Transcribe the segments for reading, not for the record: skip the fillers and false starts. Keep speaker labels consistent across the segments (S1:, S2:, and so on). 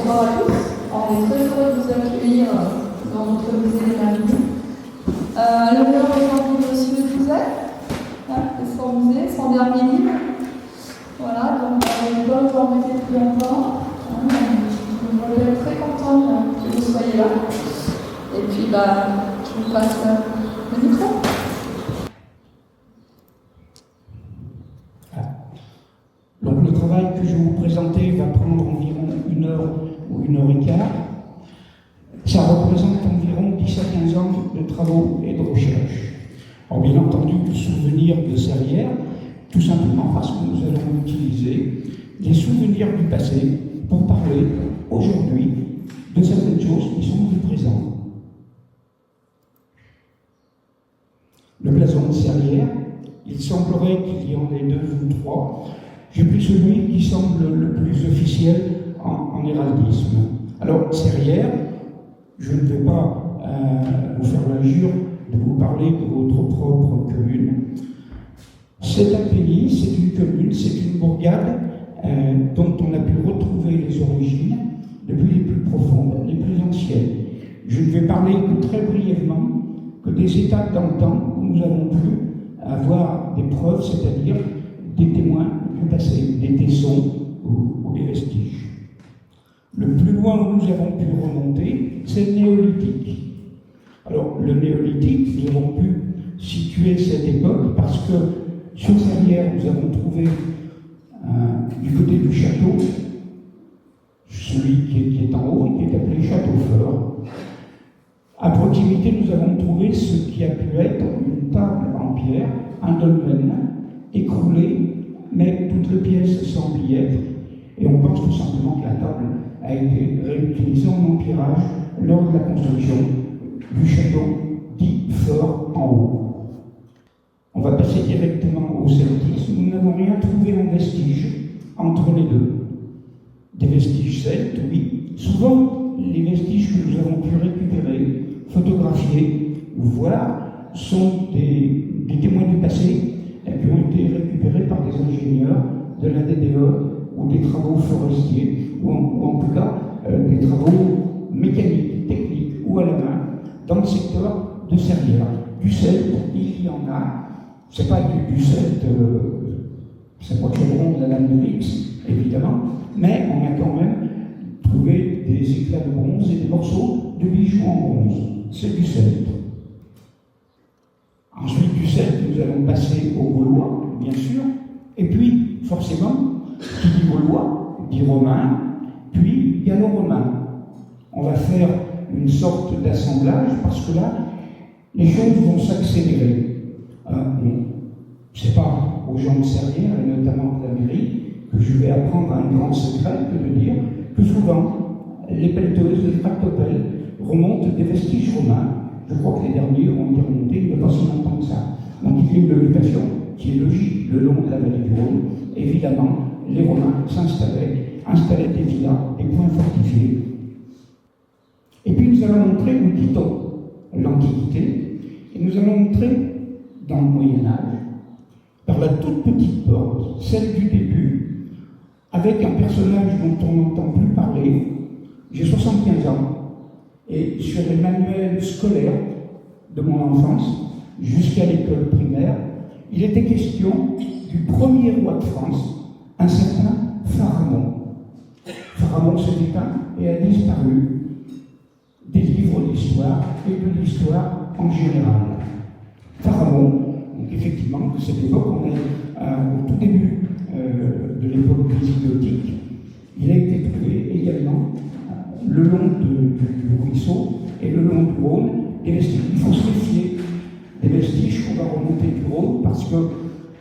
S1: bonsoir à tous. On est très heureux de vous accueillir dans notre musée des Marines. L'honneur aujourd'hui de Monsieur Douzet, le Fort Musée, son dernier livre. Voilà, donc on ne peut pas vous embêter plus longtemps. Je suis très contente que vous soyez là. Et puis, je vous passe le micro.
S2: Donc le travail que je vais vous présenter va prendre environ 1 heure ou 1 heure et quart. Ça représente environ 10 à 15 ans de travaux et de recherche. Alors bien entendu, le souvenir de Serrières, tout simplement parce que nous allons utiliser des souvenirs du passé pour parler aujourd'hui de certaines choses qui sont du présent. Le blason de Serrières, il semblerait qu'il y en ait 2 ou 3. J'ai pris celui qui semble le plus officiel en héraldisme. Alors, Serrières, je ne vais pas vous faire l'injure de vous parler de votre propre commune. C'est un pays, c'est une commune, c'est une bourgade dont on a pu retrouver les origines depuis les plus profondes, les plus anciennes. Je ne vais parler que très brièvement que des étapes dans le temps où nous avons pu avoir des preuves, c'est-à-dire des témoins du passé, des tessons ou des vestiges. Le plus loin où nous avons pu remonter, c'est le néolithique. Alors, le néolithique, nous avons pu situer cette époque parce que sur Serrières, nous avons trouvé du côté du château, celui qui est en haut, qui est appelé Château Fort. À proximité, nous avons trouvé ce qui a pu être une table en pierre, un dolmen, écroulé, mais toutes les pièces semblent y être, et on pense tout simplement que la table a été réutilisée en empierrage lors de la construction du château dit fort en haut. On va passer directement au celtisme. Nous n'avons rien trouvé en vestige entre les deux. Des vestiges celtes, oui. Souvent, les vestiges que nous avons pu récupérer, photographier ou voir, sont des témoins du passé qui ont été récupérés par des ingénieurs de la DDE ou des travaux forestiers, ou en tout cas des travaux mécaniques, techniques ou à la main dans le secteur de Serrières. Du celte, il y en a. C'est pas du celte, c'est pas le rond de la lame de Vix, évidemment, mais on a quand même trouvé des éclats de bronze et des morceaux de bijoux en bronze. C'est du celte. Ensuite, du celte, nous allons passer aux Gaulois, bien sûr, et puis, forcément, qui dit Gaulois, dit Romain, puis gallo-romain. On va faire une sorte d'assemblage, parce que là, les choses vont s'accélérer. C'est pas aux gens de Serrières, et notamment de la mairie, que je vais apprendre un grand secret que de dire que souvent, les pelleteuses, les tractopelles remontent des vestiges romains. Je crois que les derniers ont été remontés il n'y a pas si longtemps que ça. Donc il y a une occupation qui est logique le long de la vallée du Rhône. Évidemment, les Romains installaient des villas, des points fortifiés. Et puis nous allons montrer, nous quittons l'Antiquité, et nous allons montrer dans le Moyen-Âge, par la toute petite porte, celle du début, avec un personnage dont on n'entend plus parler. J'ai 75 ans. Et sur les manuels scolaires de mon enfance, jusqu'à l'école primaire, il était question du premier roi de France, un certain Pharamond. Pharamond s'est éteint et a disparu des livres d'histoire et de l'histoire en général. Pharamond, donc effectivement, de cette époque, on est au tout début de l'époque visigothique, il a été trouvé également le long du ruisseau et le long du Rhône, des vestiges. Il faut se méfier des vestiges qu'on va remonter du Rhône parce que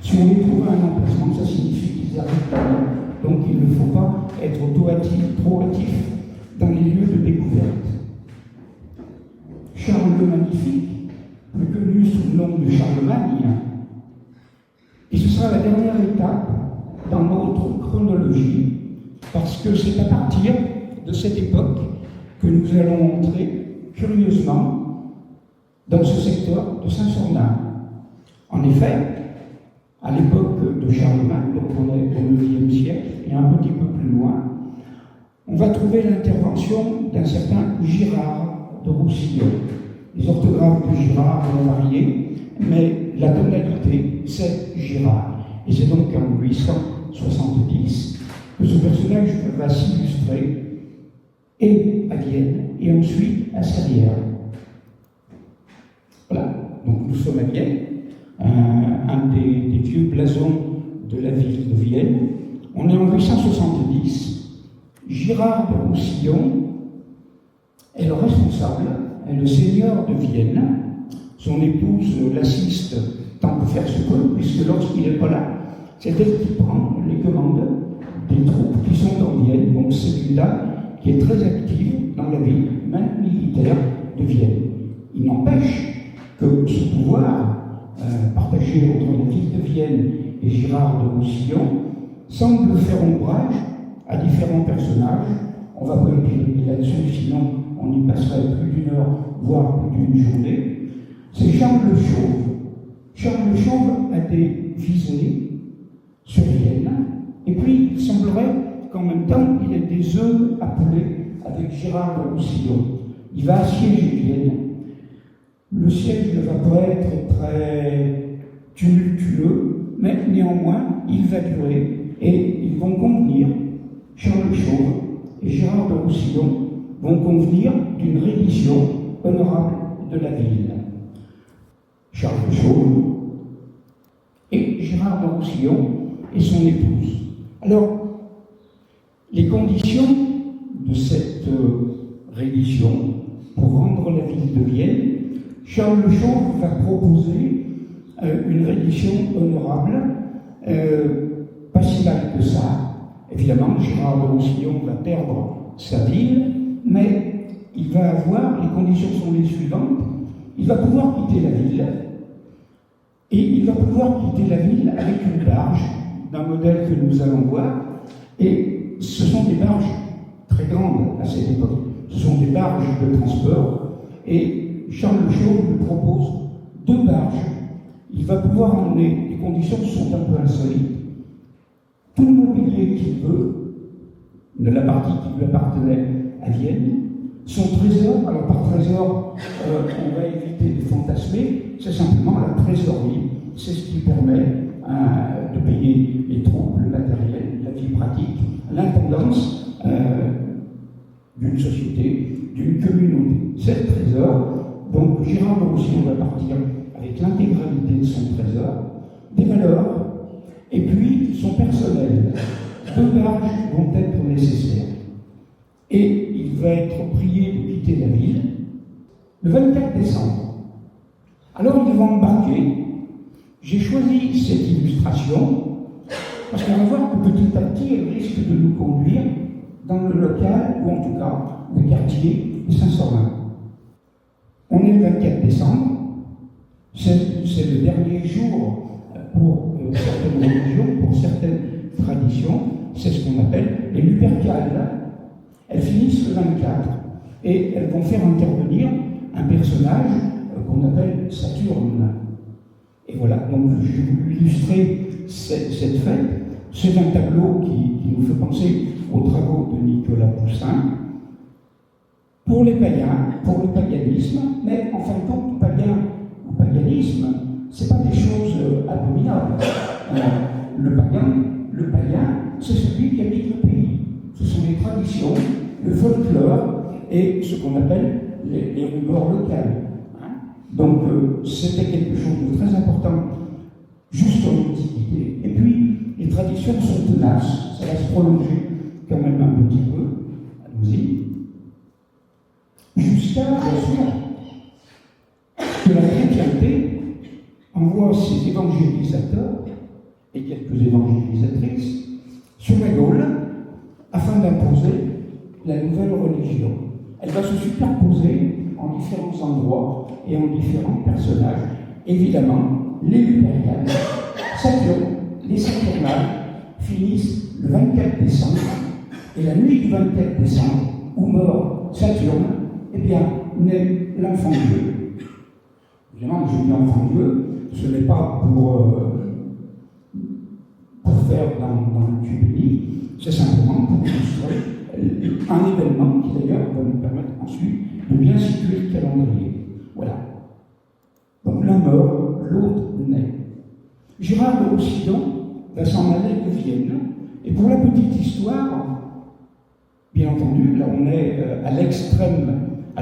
S2: si on les trouve à un emplacement, ça signifie qu'ils arrivent pas là. Donc il ne faut pas être trop hâtif dans les lieux de découverte. Charles le Magnifique, plus connu sous le nom de Charlemagne, et ce sera la dernière étape dans notre chronologie, parce que c'est à partir de cette époque que nous allons entrer curieusement dans ce secteur de Saint-Sornin. En effet, à l'époque de Charlemagne, donc on est au IXe siècle, et un petit peu plus loin, on va trouver l'intervention d'un certain Girard de Roussillon. Les orthographes de Girard vont varier, mais la tonalité, c'est Girard. Et c'est donc en 1870 que ce personnage va s'illustrer, et à Vienne, et ensuite à Serrières. Voilà, donc nous sommes à Vienne, un des vieux blasons de la ville de Vienne. On est en 870. Girard de Roussillon est le responsable, est le seigneur de Vienne. Son épouse l'assiste tant que faire se peut, puisque lorsqu'il n'est pas là, c'est elle qui prend les commandes des troupes qui sont en Vienne. Donc c'est là qui est très active dans la vie, même militaire, de Vienne. Il n'empêche que ce pouvoir partagé entre la ville de Vienne et Girard de Roussillon semble faire ombrage à différents personnages. On va pas épiloguer là-dessus, sinon on y passerait plus d'une heure, voire plus d'une journée. C'est Charles le Chauve. Charles le Chauve a des visées sur Vienne, et puis il semblerait qu'en même temps il ait des œufs à poulet avec Girard de Roussillon. Il va assiéger Vienne. Le siège ne va pas être très tumultueux, mais néanmoins il va durer, et ils vont convenir, Charles le Chauve et Girard de Roussillon vont convenir d'une reddition honorable de la ville. Charles le Chauve et Girard de Roussillon et son épouse. Alors, les conditions de cette reddition pour rendre la ville de Vienne, Charles le Chauve va proposer une reddition honorable, pas si mal que ça. Évidemment, Girard de Roussillon va perdre sa ville, mais il va avoir, les conditions sont les suivantes, il va pouvoir quitter la ville, et il va pouvoir quitter la ville avec une barge, d'un modèle que nous allons voir, et ce sont des barges très grandes à cette époque, ce sont des barges de transport, et Charles le Chauve lui propose 2 barges. Il va pouvoir emmener, les conditions sont un peu insolites, tout le mobilier qu'il veut, de la partie qui lui appartenait à Vienne, son trésor, alors par trésor, on va éviter de fantasmer, c'est simplement la trésorerie, c'est ce qui permet de payer les troupes, le matériel, la vie pratique, l'intendance d'une société, d'une communauté. C'est le trésor, donc Girard de Roussillon va partir avec l'intégralité de son trésor, des valeurs, et puis son personnel. 2 barges vont être nécessaires. Et il va être prié de quitter la ville le 24 décembre. Alors il va embarquer. J'ai choisi cette illustration parce qu'on va voir que petit à petit, elle risque de nous conduire dans le local, ou en tout cas le quartier de Saint-Sornin. On est le 24 décembre. C'est le dernier jour pour certaines religions, pour certaines traditions. C'est ce qu'on appelle les Lupercales. Elles finissent le 24 et elles vont faire intervenir un personnage qu'on appelle Saturne. Et voilà, donc j'ai voulu illustrer cette fête. C'est un tableau qui nous fait penser aux travaux de Nicolas Poussin. Pour les païens, pour le paganisme, mais en fin de compte, païen ou paganisme, ce n'est pas des choses abominables. Le païen, c'est celui qui habite le pays. Ce sont les traditions, le folklore et ce qu'on appelle les rumeurs locales. Donc c'était quelque chose de très important juste en Antiquité. Et puis les traditions sont tenaces, ça va se prolonger quand même un petit peu. Allons-y. Jusqu'à, bien sûr, que la chrétienté envoie ses évangélisateurs et quelques évangélisatrices sur la Gaule afin d'imposer la nouvelle religion. Elle va se superposer en différents endroits et en différents personnages. Évidemment, les Lupercales, Saturne, les Saturnales finissent le 24 décembre, et la nuit du 24 décembre, où meurt Saturne, eh bien, naît l'enfant Dieu. Évidemment, je dis enfant Dieu, ce n'est pas pour faire dans le tube, c'est simplement pour illustrer un événement qui d'ailleurs va nous permettre ensuite de bien situer le calendrier. Voilà. Donc l'un meurt, l'autre naît. Gérard de Roussillon va s'en aller de Vienne, et pour la petite histoire, bien entendu, là on est à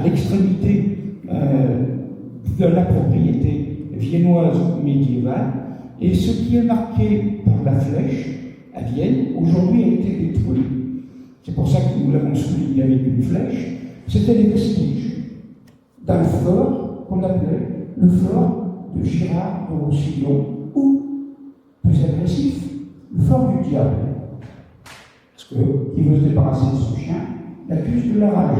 S2: l'extrémité de la propriété viennoise médiévale, et ce qui est marqué par la flèche à Vienne, aujourd'hui a été détruit. C'est pour ça que nous l'avons souligné avec une flèche. C'était les vestiges d'un fort qu'on appelait le fort de Gérard de Roussillon, ou, plus agressif, le fort du diable. Parce qu'il veut se débarrasser de son chien, l'accuse de la rage.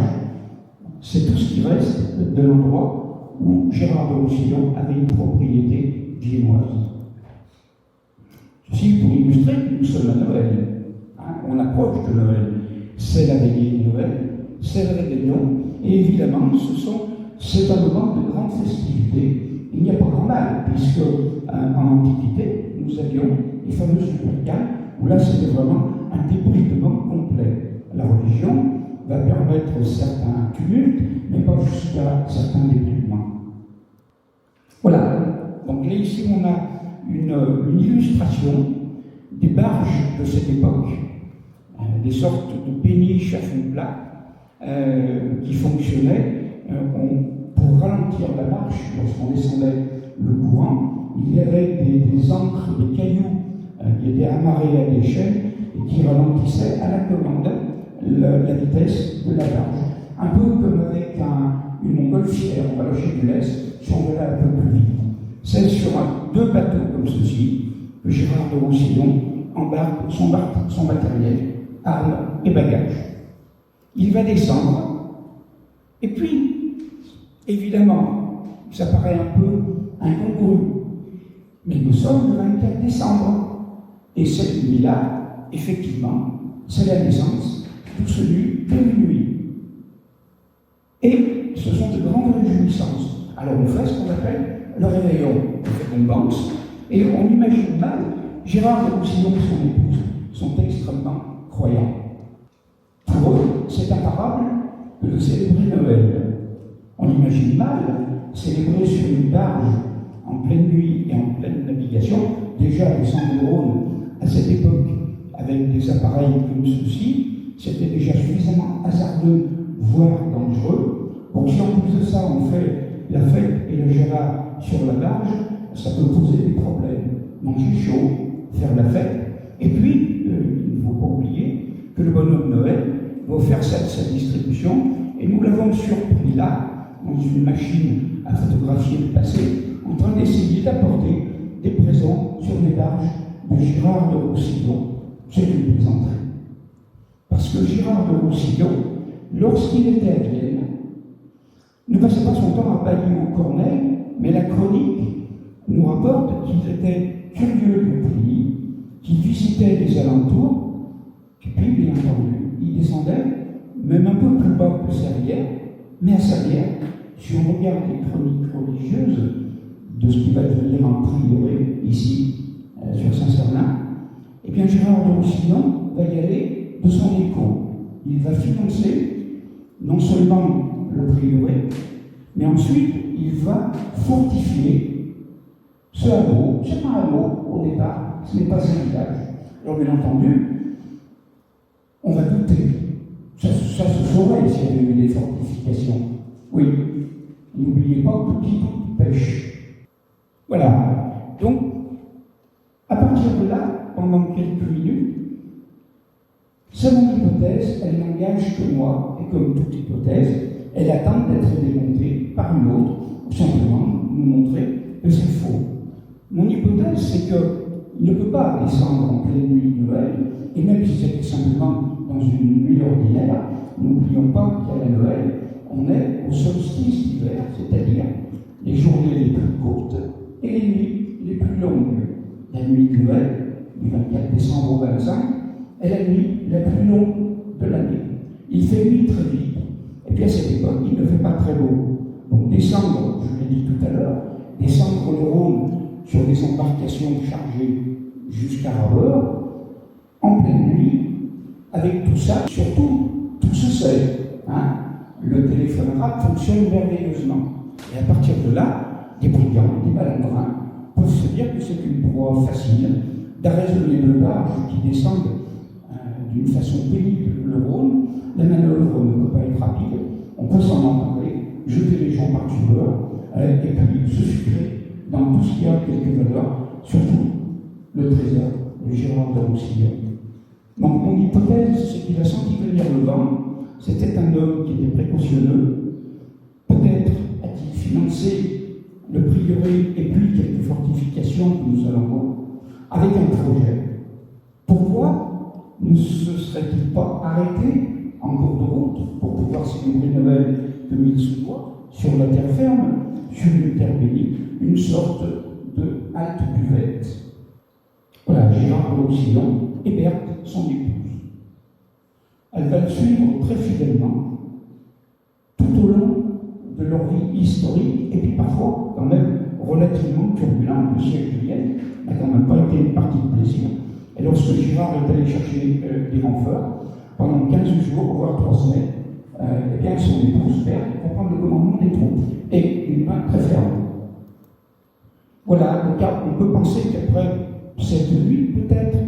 S2: C'est tout ce qui reste de l'endroit où Gérard de Roussillon avait une propriété viennoise. Ceci pour illustrer que nous sommes à Noël. On approche de Noël. C'est la veillée de Noël, c'est la réveillon, et évidemment, c'est un moment de grande festivité. Il n'y a pas grand mal, puisque en Antiquité, nous avions les fameuses Lupercales, où là c'était vraiment un débridement complet. La religion va permettre certains tumultes, mais pas jusqu'à certains débridements. Voilà. Donc là, ici, on a une illustration des barges de cette époque, des sortes de péniches à fond plat qui fonctionnaient pour ralentir la marche lorsqu'on descendait le courant. Il y avait des ancres, des cailloux qui étaient amarrés à des chaînes et qui ralentissaient à la commande la vitesse de la barge. Un peu comme avec une montgolfière, on va lâcher du lest si on veut aller un peu plus vite. C'est sur deux bateaux comme ceci que Gérard de Roussillon embarque son matériel, armes et bagages. Il va descendre, et puis, évidemment, ça paraît un peu incongru, mais nous sommes le 24 décembre, et cette nuit-là, effectivement, c'est la naissance de celui de nuit. Et ce sont de grandes réjouissances. Alors on fait ce qu'on appelle le réveillon. On fait bombance, et on imagine mal. Gérard de Roussillon et son épouse sont extrêmement croyants. Pour eux, c'est imparable que de célébrer Noël. On imagine mal célébrer sur une barge en pleine nuit et en pleine navigation, déjà descendre le Rhône à cette époque avec des appareils comme ceux-ci, c'était déjà suffisamment hasardeux, voire dangereux. Donc si en plus de ça on fait la fête et le Gérard sur la barge, ça peut poser des problèmes. Manger chaud, faire la fête, et puis il ne faut pas oublier que le bonhomme Noël va faire sa distribution, et nous l'avons surpris là, dans une machine à photographier le passé, en train d'essayer d'apporter des présents sur les barges de Gérard de Roussillon. C'est une plaisanterie. Parce que Gérard de Roussillon, lorsqu'il était à Vienne, ne passait pas son temps à bailler au cornet, mais la chronique nous rapporte qu'il était curieux du pays, qu'il visitait les alentours, et puis, bien entendu, il descendait, même un peu plus bas que Serrières, mais à Serrières, si on regarde les chroniques religieuses de ce qui va devenir un prieuré ici, sur Saint-Sernin, eh bien Gérard de Roussillon va y aller de son écho. Il va financer non seulement le prieuré, mais ensuite il va fortifier ce hameau. C'est pas un hameau au départ, ce n'est pas un village. Alors bien entendu, on va douter. Ça se saurait s'il y avait eu des fortifications. Oui, n'oubliez pas petit bout de pêche. Voilà. Donc, à partir de là, pendant quelques minutes, c'est mon hypothèse, elle n'engage que moi, et comme toute hypothèse, elle attend d'être démontée par une autre, ou simplement nous montrer que c'est faux. Mon hypothèse, c'est qu'il ne peut pas descendre en pleine nuit de Noël, et même si c'était simplement dans une nuit ordinaire, n'oublions pas qu'à la Noël, on est au solstice d'hiver, c'est-à-dire les journées les plus courtes et les nuits les plus longues. La nuit de Noël, du 24 décembre au 25, est la nuit la plus longue de l'année. Il fait nuit très vite, et puis à cette époque, il ne fait pas très beau. Donc descendre, je l'ai dit tout à l'heure, descendre le Rhône sur des embarcations chargées jusqu'à Rabord, en pleine nuit, avec tout ça, surtout tout se sait. Hein. Le téléphone arabe fonctionne merveilleusement. Et à partir de là, des brigands, des malandrins peuvent se dire que c'est une proie facile d'arraisonner deux barges qui descendent d'une façon pénible le Rhône. La manœuvre ne peut pas être rapide, on peut s'en emparer, jeter les gens par-dessus bord, et puis se sucrer dans tout ce qui a quelque valeur, surtout le trésor de Gérard de Roussillon. Donc mon hypothèse, c'est qu'il a senti venir le vent. C'était un homme qui était précautionneux. Peut-être a-t-il financé le prieuré et puis quelques fortifications que nous allons voir avec un projet. Pourquoi ne se serait-il pas arrêté en cours de route pour pouvoir s'élever une nouvelle de 1000 sous-bois sur la terre ferme, sur une terre bénie, une sorte de halte buvette. Voilà, Gérard de Roussillon et Berthe, son épouse. Elle va le suivre très fidèlement tout au long de leur vie historique, et puis parfois, quand même, relativement turbulente. Le siècle de Vienne n'a quand même pas été une partie de plaisir. Et lorsque Girard est allé chercher des renforts, pendant 15 jours, voire 3 semaines, eh bien, son épouse, Berthe, va prendre le commandement des troupes, et une main très ferme. Voilà, donc on peut penser qu'après cette nuit, peut-être,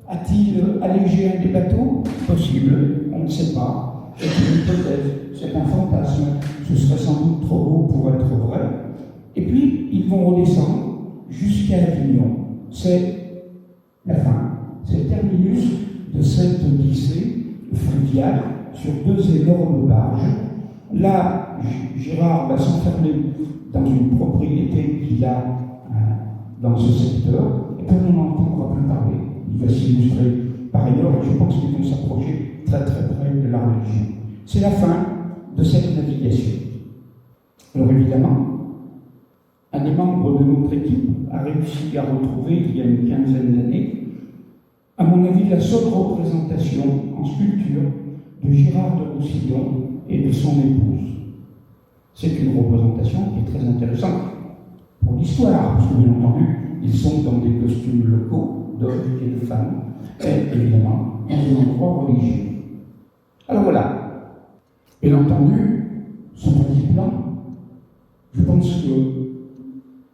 S2: a-t-il allégé un des bateaux? Possible, on ne sait pas. C'est une hypothèse, c'est un fantasme, ce serait sans doute trop beau pour être vrai. Et puis, ils vont redescendre jusqu'à Avignon. C'est la fin, c'est le terminus de cette odyssée fluviale sur 2 énormes barges. Là, Gérard va s'enfermer dans une propriété qu'il a dans ce secteur, et puis on n'entendra plus parler. Il va s'illustrer par ailleurs, et je pense qu'ils vont s'approcher très très près de la religion. C'est la fin de cette navigation. Alors évidemment, un des membres de notre équipe a réussi à retrouver, il y a une quinzaine d'années, à mon avis, la seule représentation en sculpture de Gérard de Roussillon et de son épouse. C'est une représentation qui est très intéressante pour l'histoire, parce que bien entendu, ils sont dans des costumes locaux d'hommes et de femmes, et évidemment, dans des endroits religieux. Alors voilà, bien entendu, ce petit plan, je pense que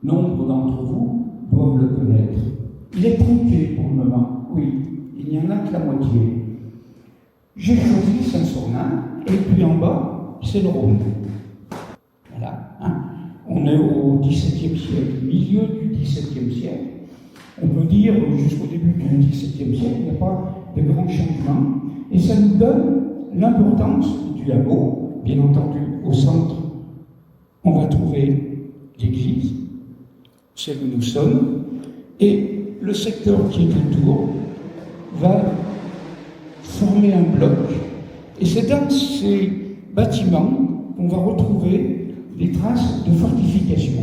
S2: nombre d'entre vous doivent le connaître. Il est tronqué pour le moment, oui, il n'y en a que la moitié. J'ai choisi Saint-Sornin, et puis en bas, c'est le Rhône. Voilà, hein. On est au XVIIe siècle, milieu du XVIIe siècle. On peut dire jusqu'au début du XVIIe siècle, il n'y a pas de grands changements. Et ça nous donne l'importance du hameau. Bien entendu, au centre, on va trouver l'église, celle où nous sommes, et le secteur qui est autour va former un bloc. Et c'est dans ces bâtiments qu'on va retrouver des traces de fortification.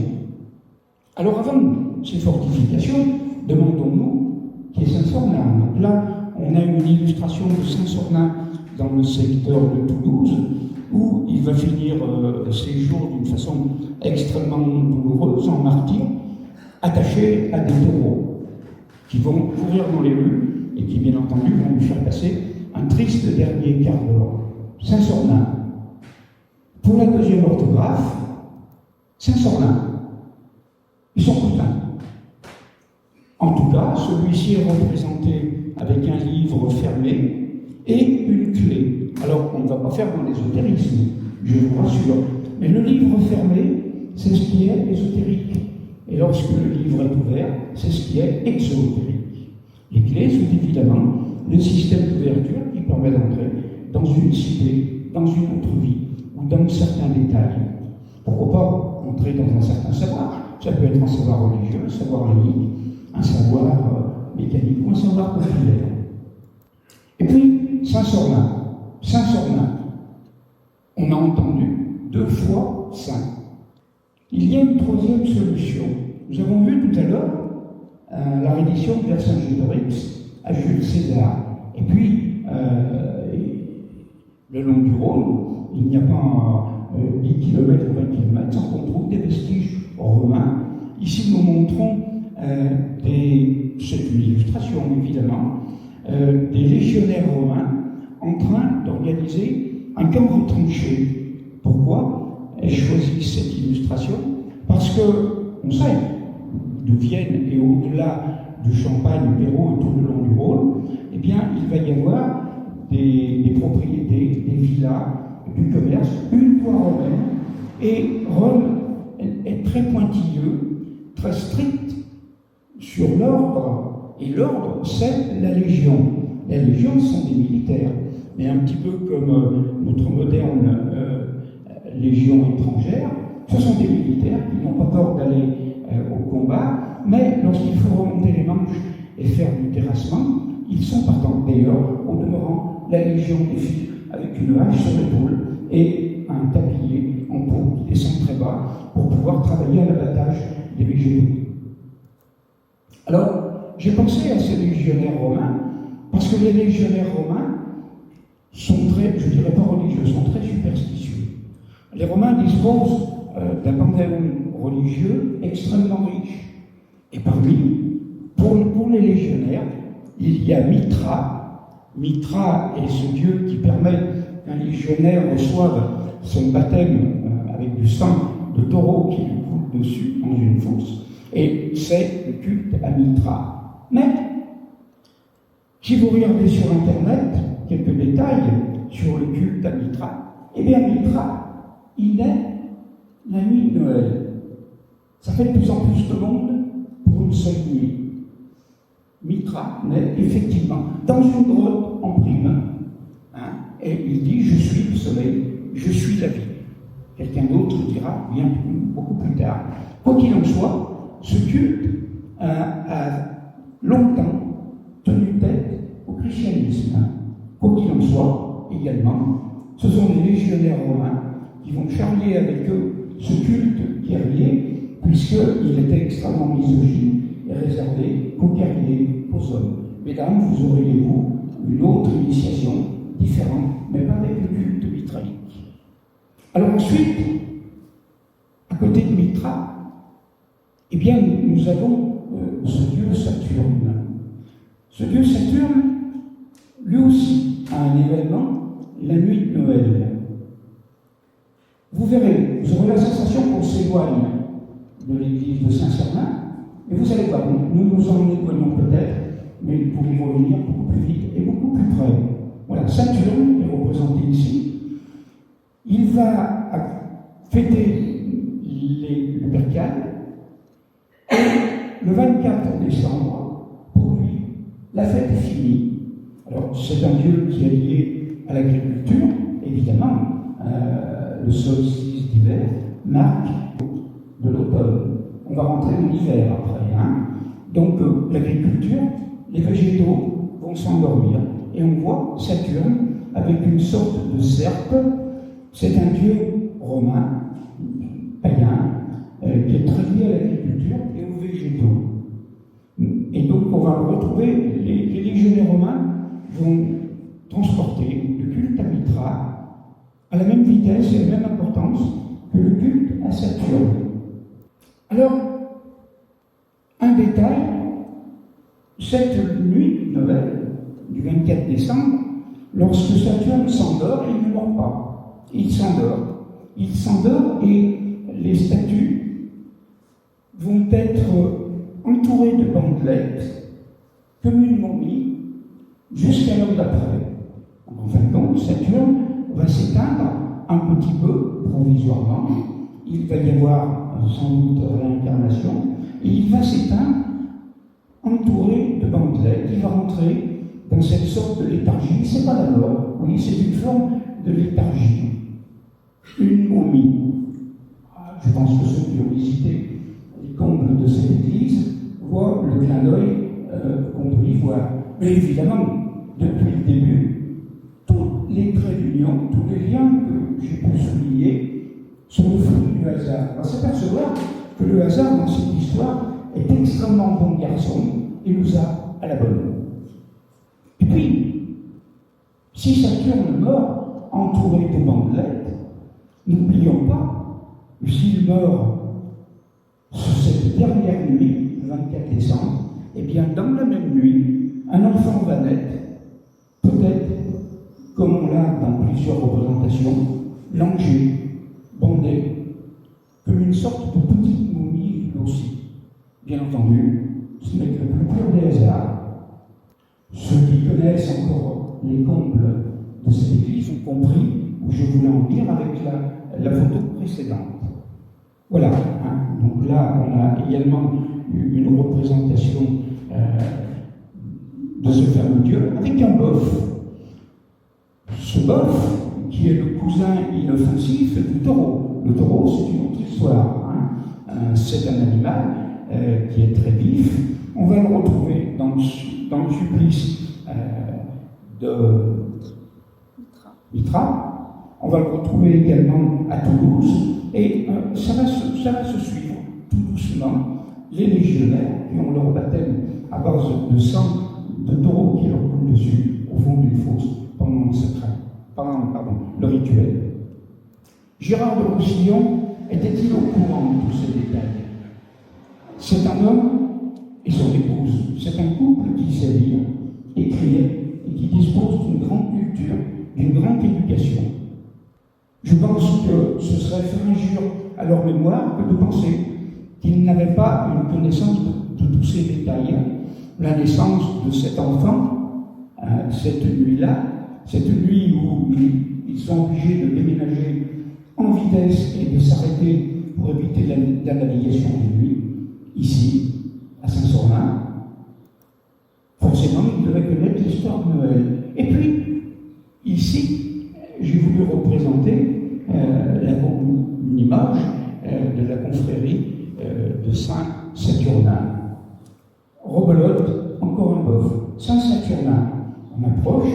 S2: Alors avant ces fortifications, demandons-nous qui est Saint-Sornin. Donc là, on a une illustration de Saint-Sornin dans le secteur de Toulouse, où il va finir ses jours d'une façon extrêmement douloureuse, en martyr, attaché à des taureaux, qui vont courir dans les rues, et qui, bien entendu, vont lui faire passer un triste dernier quart d'heure. Saint-Sornin. Pour la deuxième orthographe, Saint-Sornin. Ils sont cousins. En tout cas, celui-ci est représenté avec un livre fermé et une clé. Alors, on ne va pas faire dans l'ésotérisme, je vous rassure. Mais le livre fermé, c'est ce qui est ésotérique. Et lorsque le livre est ouvert, c'est ce qui est exotérique. Les clés sont évidemment le système d'ouverture qui permet d'entrer dans une cité, dans une autre vie, ou dans certains détails. Pourquoi pas entrer dans un certain savoir? Ça peut être un savoir religieux, un savoir laïque, un savoir mécanique ou un savoir populaire. Et puis, Saint-Sornin. Saint-Sornin, on a entendu 2 fois Saint. Il y a une troisième solution. Nous avons vu tout à l'heure la reddition de Vercingétorix à Jules César. Et puis, le long du Rhône, il n'y a pas 10 km ou 20 km sans qu'on trouve des vestiges romains. Ici, nous montrons c'est une illustration évidemment, des légionnaires romains en train d'organiser un camp retranché. Pourquoi ai-je choisi cette illustration? Parce que, on sait, de Vienne et au-delà du Champagne, du Pérou et tout le long du Rhône, eh bien, il va y avoir des propriétés, des villas, du commerce, une voie romaine. Et Rome est très pointilleux, très strict sur l'ordre. Et l'ordre, c'est la légion. Les légions sont des militaires. Mais un petit peu comme notre moderne légion étrangère, ce sont des militaires qui n'ont pas peur d'aller au combat, mais lorsqu'il faut remonter les manches et faire du terrassement, ils sont partants. D'ailleurs, au demeurant, la légion défile avec une hache sur l'épaule et un tablier en peau qui descend très bas pour pouvoir travailler à l'abattage des végétaux. Alors, j'ai pensé à ces légionnaires romains parce que les légionnaires romains sont très, je dirais pas religieux, sont très superstitieux. Les Romains disposent d'un panthéon religieux extrêmement riche. Et parmi, pour les légionnaires, il y a Mithra. Mithra est ce dieu qui permet qu'un légionnaire reçoive son baptême avec du sang de taureau qui lui coule dessus dans une fosse. Et c'est le culte à Mithra. Mais, si vous regardez sur Internet quelques détails sur le culte à Mithra, eh bien Mithra, il est la nuit de Noël. Ça fait de plus en plus de monde pour une seule nuit. Mithra naît effectivement dans une grotte en prime. Et il dit « Je suis le soleil, je suis la vie ». Quelqu'un d'autre dira bien beaucoup plus tard. Quoi qu'il en soit, ce culte a longtemps tenu tête au christianisme. Quoi qu'il en soit, également, ce sont les légionnaires romains qui vont charrier avec eux ce culte guerrier, puisqu'il était extrêmement misogyne et réservé qu'aux guerriers, aux hommes. Mesdames, vous auriez, vous, une autre initiation différente, mais pas avec le culte mitraïque. Alors ensuite, à côté de Mithra, eh bien, nous avons ce dieu Saturne. Ce dieu Saturne, lui aussi, a un événement, la nuit de Noël. Vous verrez, vous aurez la sensation qu'on s'éloigne de l'église de Saint-Cernin, et vous allez voir, nous nous en éloignons peut-être, mais pour y revenir beaucoup plus vite et beaucoup plus près. Voilà, Saturne est représenté ici. Il va fêter les Lupercales, et le 24 décembre, pour lui, la fête est finie. Alors, c'est un dieu qui est lié à l'agriculture, évidemment. Le solstice d'hiver marque de l'automne. On va rentrer en hiver après. Donc, l'agriculture, les végétaux vont s'endormir. Et on voit Saturne avec une sorte de serpe. C'est un dieu romain, païen, qui est très lié à l'agriculture et aux végétaux. Et donc, on va retrouver, les légionnaires romains vont transporter le culte à Mithra à la même vitesse et à la même importance que le culte à Saturne. Alors, un détail, cette nuit de Noël, du 24 décembre, lorsque Saturne s'endort, il ne dort pas. Il s'endort. Il s'endort et les statues vont être entourées de bandelettes, comme une momie, jusqu'à l'heure d'après. En fin de compte, Saturne va s'éteindre un petit peu, provisoirement. Il va y avoir sans doute réincarnation, et il va s'éteindre entouré de bandelettes. Il va rentrer dans cette sorte de léthargie. C'est pas la mort, oui, c'est une forme de léthargie. Une momie. Je pense que ceux qui ont visité les combles de cette église voient le clin d'œil qu'on peut y voir. Mais évidemment, depuis le début, tous les traits d'union, tous les liens que j'ai pu souligner sont le fruit du hasard. On va s'apercevoir que le hasard, dans cette histoire, est extrêmement bon garçon et nous a à la bonne. Et puis, si Saturne meurt entouré de bandelettes, n'oublions pas que s'il meurt sur cette dernière nuit, le 24 décembre, eh bien, dans la même nuit, un enfant va naître, peut-être comme on l'a dans plusieurs représentations, langées, bandées, comme une sorte de petite momie aussi. Bien entendu, ce n'est que le plus pur des hasards. Ceux qui connaissent encore les combles de cette église ont compris où je voulais en venir avec la photo précédente. Voilà, hein. Donc là, on a également une représentation de ce fameux Dieu avec un bœuf. Ce bœuf, qui est le cousin inoffensif du taureau. Le taureau, c'est une autre histoire. Hein. C'est un animal qui est très vif. On va le retrouver dans le supplice de Mitra. On va le retrouver également à Toulouse. Et ça va se suivre tout doucement. Les légionnaires qui ont leur baptême à base de sang de taureau qui leur coule dessus au fond d'une fosse pendant le rituel. Gérard de Roussillon était-il au courant de tous ces détails? C'est un homme et son épouse. C'est un couple qui sait lire, écrire et qui dispose d'une grande culture, d'une grande éducation. Je pense que ce serait faire injure à leur mémoire que de penser qu'ils n'avaient pas une connaissance de tous ces détails. La naissance de cet enfant, cette nuit-là, cette nuit où ils sont obligés de déménager en vitesse et de s'arrêter pour éviter la navigation de nuit, ici, à Saint-Sornin, forcément, ils devaient connaître l'histoire de Noël. Et puis, ici, j'ai voulu représenter une image de la confrérie de Saint-Saturnin. Rebelote, encore un bœuf. Saint-Saturnin, on approche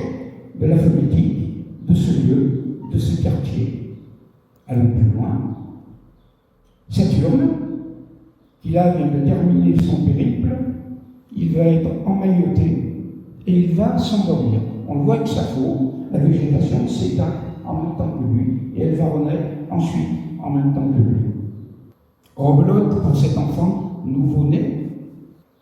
S2: de la phonétique de ce lieu, de ce quartier. Allons plus loin. Saturne, qui là vient de terminer son périple, il va être emmailloté et il va s'endormir. On le voit avec sa peau, la végétation s'éteint en même temps que lui, et elle va renaître ensuite en même temps que lui. Rebelote pour cet enfant nouveau-né,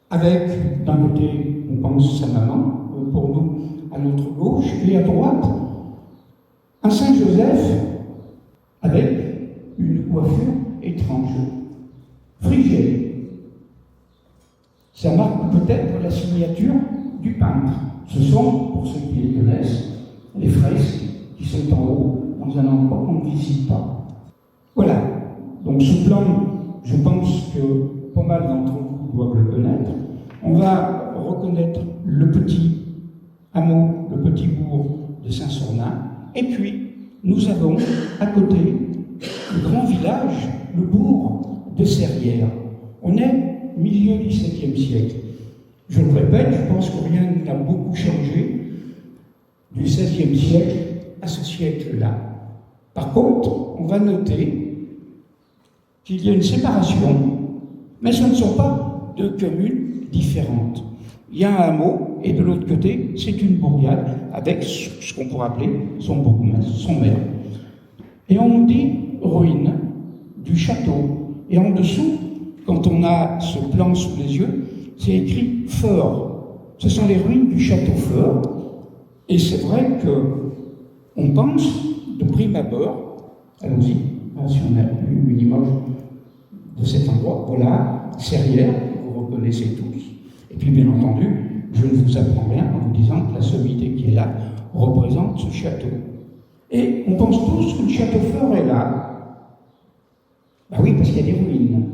S2: avec d'un côté, on pense sa maman, pour nous, à notre gauche, et à droite, un Saint-Joseph avec une coiffure étrange, frigide. Ça marque peut-être la signature du peintre. Ce sont, pour ceux qui les connaissent, les fresques qui sont en haut, dans un endroit qu'on ne visite pas. Voilà. Donc ce plan, je pense que pas mal d'entre vous doivent le connaître. On va reconnaître le petit hameau, le petit bourg de Saint-Sornin. Et puis, nous avons à côté le grand village, le bourg de Serrières. On est milieu du XVIIe siècle. Je le répète, je pense que rien n'a beaucoup changé du XVIe siècle à ce siècle-là. Par contre, on va noter qu'il y a une séparation, mais ce ne sont pas deux communes différentes. Il y a un hameau, et de l'autre côté, c'est une bourgade, avec ce qu'on pourrait appeler son bourgmestre, son maire. Et on dit ruine du château. Et en dessous, quand on a ce plan sous les yeux, c'est écrit fort. Ce sont les ruines du château fort. Et c'est vrai qu'on pense, de prime abord, allons-y, si on a une image de cet endroit, voilà, Serrières, vous reconnaissez tous. Et puis bien entendu, je ne vous apprends rien en vous disant que la sommité qui est là représente ce château. Et on pense tous que le château fort est là. Ben oui, parce qu'il y a des ruines.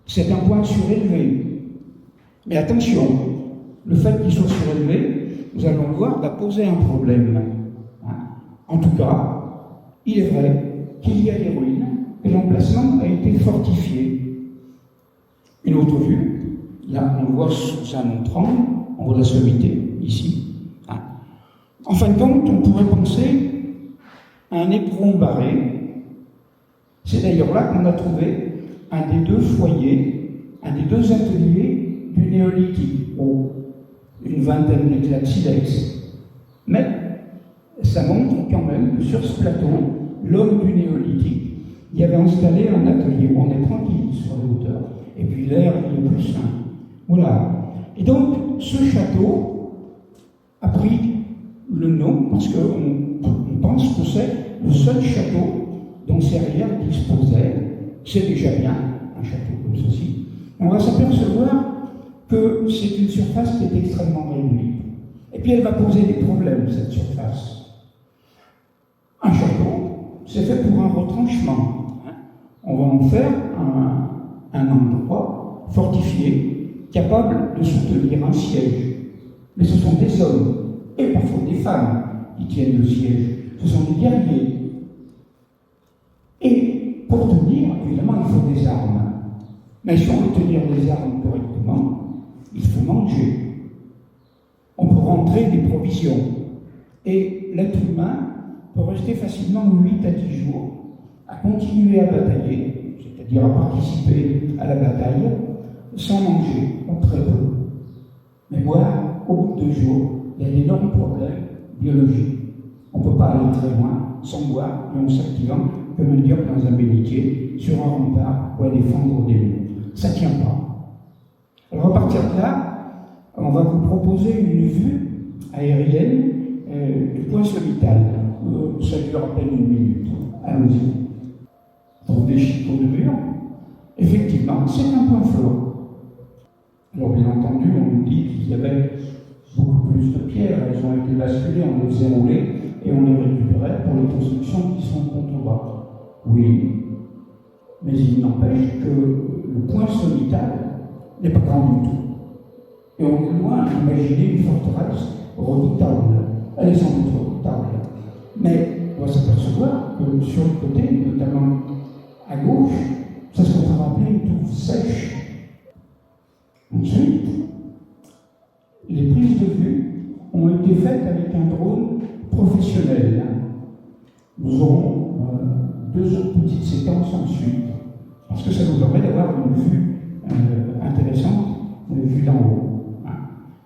S2: C'est un point surélevé. Mais attention, le fait qu'il soit surélevé, nous allons le voir, va poser un problème. En tout cas, il est vrai qu'il y a des ruines, que l'emplacement a été fortifié. Une autre vue, là on voit sous un autre angle, on voit la sommité, ici. En fin de compte, on pourrait penser à un éperon barré. C'est d'ailleurs là qu'on a trouvé un des deux foyers, un des deux ateliers du néolithique, une vingtaine d'éclats de silex. Mais ça montre quand même que sur ce plateau, l'homme du néolithique y avait installé un atelier où on est tranquille sur les hauteurs, et puis l'air est plus sain. Voilà. Et donc, ce château a pris le nom, parce qu'on pense que c'est le seul château dont Serrières disposait. C'est déjà bien, un château comme ceci. On va s'apercevoir que c'est une surface qui est extrêmement réduite. Et puis elle va poser des problèmes, cette surface. Un château, c'est fait pour un retranchement. On va en faire un endroit fortifié, capable de soutenir un siège. Mais ce sont des hommes, et parfois des femmes, qui tiennent le siège. Ce sont des guerriers. Et pour tenir, évidemment, il faut des armes. Mais si on veut tenir des armes correctement, il faut manger. On peut rentrer des provisions. Et l'être humain peut rester facilement 8 à 10 jours à continuer à batailler, c'est-à-dire à participer à la bataille, sans manger, ou très peu. Mais voilà, au bout de 2 jours, il y a d'énormes problèmes biologiques. On ne peut pas aller très loin sans boire et en s'activant comme un diable dans un bénitier sur un rempart ou à défendre des murs. Ça ne tient pas. Alors à partir de là, on va vous proposer une vue aérienne du point sommital. Ça dure à peine 1 minute. Allons-y. Pour des chicots de mur, effectivement, c'est un point fort. Alors bien entendu, on nous dit qu'il y avait beaucoup plus de pierres, elles ont été basculées, on les faisait rouler et on les récupérait pour les constructions qui sont contrebas. Oui, mais il n'empêche que le point sommital n'est pas grand du tout. Et on est loin d'imaginer une forteresse redoutable. Elle est sans doute redoutable. Mais on va s'apercevoir que sur le côté, notamment à gauche, c'est ce qu'on va appeler une touffe sèche. Ensuite, les prises de vue ont été faites avec un drone professionnel. Nous aurons 2 autres petites séquences ensuite, parce que ça nous permet d'avoir une vue intéressante, une vue d'en haut.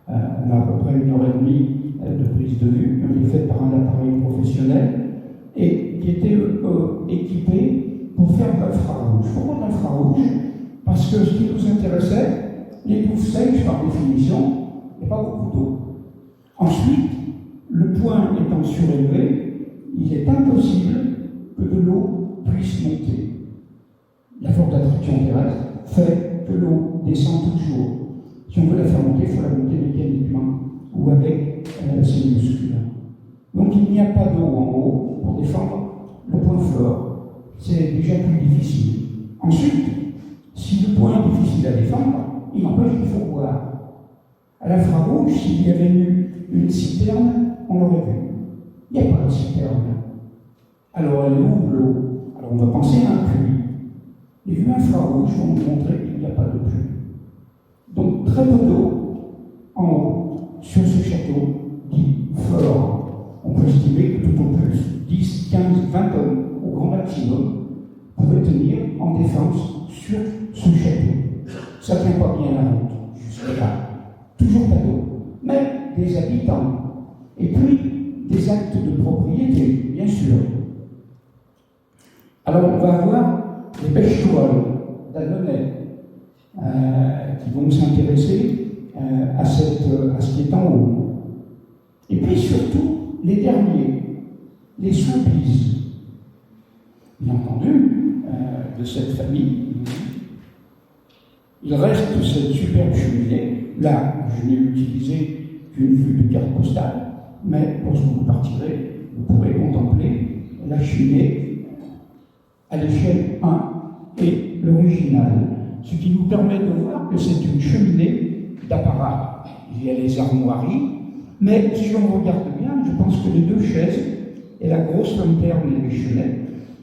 S2: On a à peu près 1h30 de prise de vue qui ont été faites par un appareil professionnel et qui était équipé pour faire de l'infrarouge. Pourquoi de l'infrarouge? Parce que ce qui nous intéressait, les touffes sèches, par définition, il n'y a pas beaucoup d'eau. Ensuite, le point étant surélevé, il est impossible que de l'eau puisse monter. La force d'attraction terrestre fait que l'eau descend toujours. Si on veut la faire monter, il faut la monter mécaniquement ou avec ses muscles. Donc il n'y a pas d'eau en haut pour défendre le point fort. C'est déjà plus difficile. Ensuite, si le point est difficile à défendre, il n'empêche qu'il faut boire. À l'infrarouge, s'il y avait eu une citerne, on l'aurait vu. Il n'y a pas de citerne. Alors elle est où l'eau? Alors on va penser à un puits. Les vues infrarouges vont nous montrer qu'il n'y a pas de puits. Donc très peu d'eau en haut sur ce château dit fort. On peut estimer que tout au plus 10, 15, 20 hommes au grand maximum pouvaient tenir en défense sur ce château. Ça ne tient pas bien la route jusque-là. Toujours pas d'eau, mais des habitants. Et puis des actes de propriété, bien sûr. Alors on va avoir les bêche-toiles d'Annonay qui vont s'intéresser à ce qui est en haut. Et puis surtout, les derniers, les Soubise. Bien entendu, de cette famille, il reste cette superbe cheminée. Là, je n'ai utilisé qu'une vue de carte postale, mais lorsque vous partirez, vous pourrez contempler la cheminée à l'échelle 1 et l'original. Ce qui nous permet de voir que c'est une cheminée d'apparat. Il y a les armoiries, mais si on regarde bien, je pense que les 2 chaises et la grosse lanterne et les chenets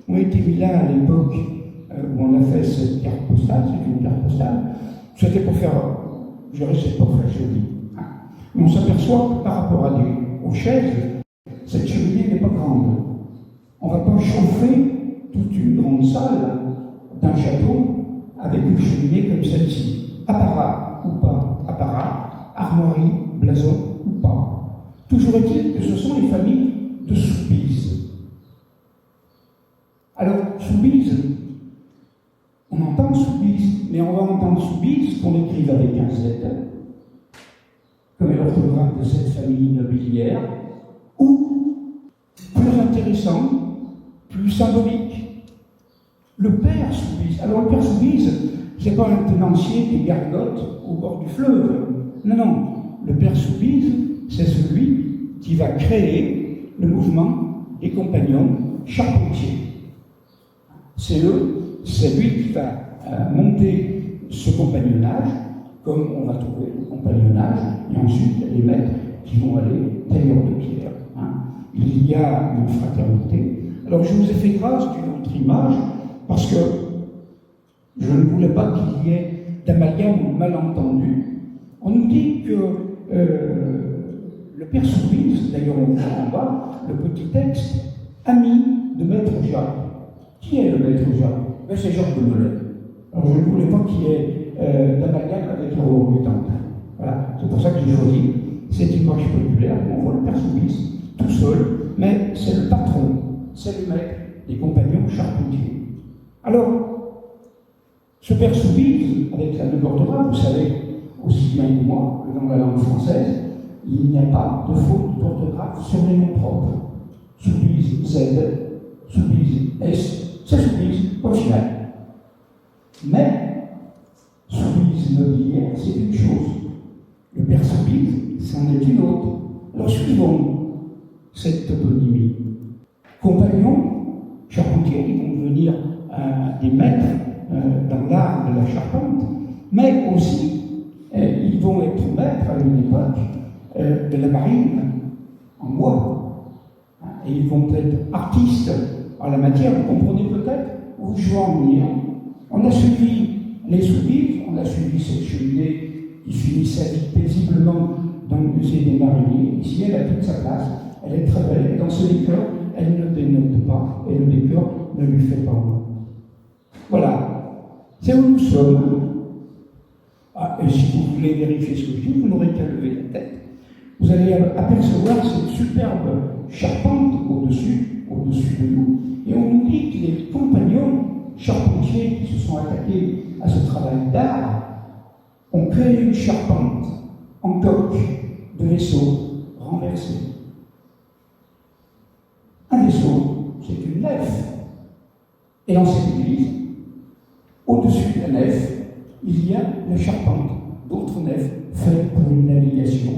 S2: ont été mis là à l'époque où on a fait cette carte postale. C'est une carte postale. C'était pour faire, je dirais, c'est pour faire joli. Mais on s'aperçoit que par rapport aux chaises, cette cheminée n'est pas grande. On ne va pas chauffer toute une grande salle d'un château avec une cheminée comme celle-ci. Apparat ou pas apparat, armoirie, blason ou pas. Toujours est-il que ce sont les familles de Soubise. Alors, Soubise, on entend Soubise, mais on va entendre Soubise qu'on écrive avec un Z, comme est l'orthographe de cette famille nobiliaire, ou plus intéressant, plus symbolique. Le père Soubise. Alors le père Soubise, c'est pas un tenancier des gargotes au bord du fleuve. Non, non. Le père Soubise, c'est celui qui va créer le mouvement des compagnons charpentiers. C'est lui qui va monter ce compagnonnage, comme on va trouver le compagnonnage, et ensuite les maîtres qui vont aller tailleurs de pierre. Il y a une fraternité. Alors je vous ai fait grâce d'une autre image, parce que je ne voulais pas qu'il y ait d'amalgame ou malentendu. On nous dit que le père Soubise, d'ailleurs on voit en bas, le petit texte, ami de Maître Jacques. Qui est le Maître Jacques? Ben, c'est Jacques de Molay. Alors je ne voulais pas qu'il y ait d'amalgame avec le Roland. Voilà, c'est pour ça que j'ai choisi cette image populaire où on voit le père Soubise tout seul, mais c'est le patron, c'est le maître des compagnons charpentiers. Alors, ce père Soubise, avec la même orthographe, vous savez aussi bien que moi que dans la langue française, il n'y a pas de faute d'orthographe sur les noms propres. Soubise Z, Soubise S, c'est Soubise au final. Mais Soubise nobiliaire, c'est une chose. Le père Soubise, c'en est une autre. Alors suivons cette toponymie. Compagnons, charpentiers, ils vont devenir des maîtres dans l'art de la charpente, mais aussi ils vont être maîtres à une époque de la marine en bois. Et ils vont être artistes en la matière. Vous comprenez peut-être où je veux en venir. On a suivi les Soubise, on a suivi cette cheminée qui finit sa vie paisiblement dans le musée des mariniers. Ici, elle a toute sa place, elle est très belle. Dans ce décor, elle ne dénote pas, et le décor ne lui fait pas honte. Voilà, c'est où nous sommes. Et si vous voulez vérifier ce que je dis, vous n'aurez qu'à lever la tête. Vous allez apercevoir cette superbe charpente au-dessus de nous. Et on nous dit que les compagnons charpentiers qui se sont attaqués à ce travail d'art ont créé une charpente en coque de vaisseau renversé. Un vaisseau, c'est une nef. Et dans cette église, au-dessus de la nef, il y a la charpente d'autres nefs faites pour une navigation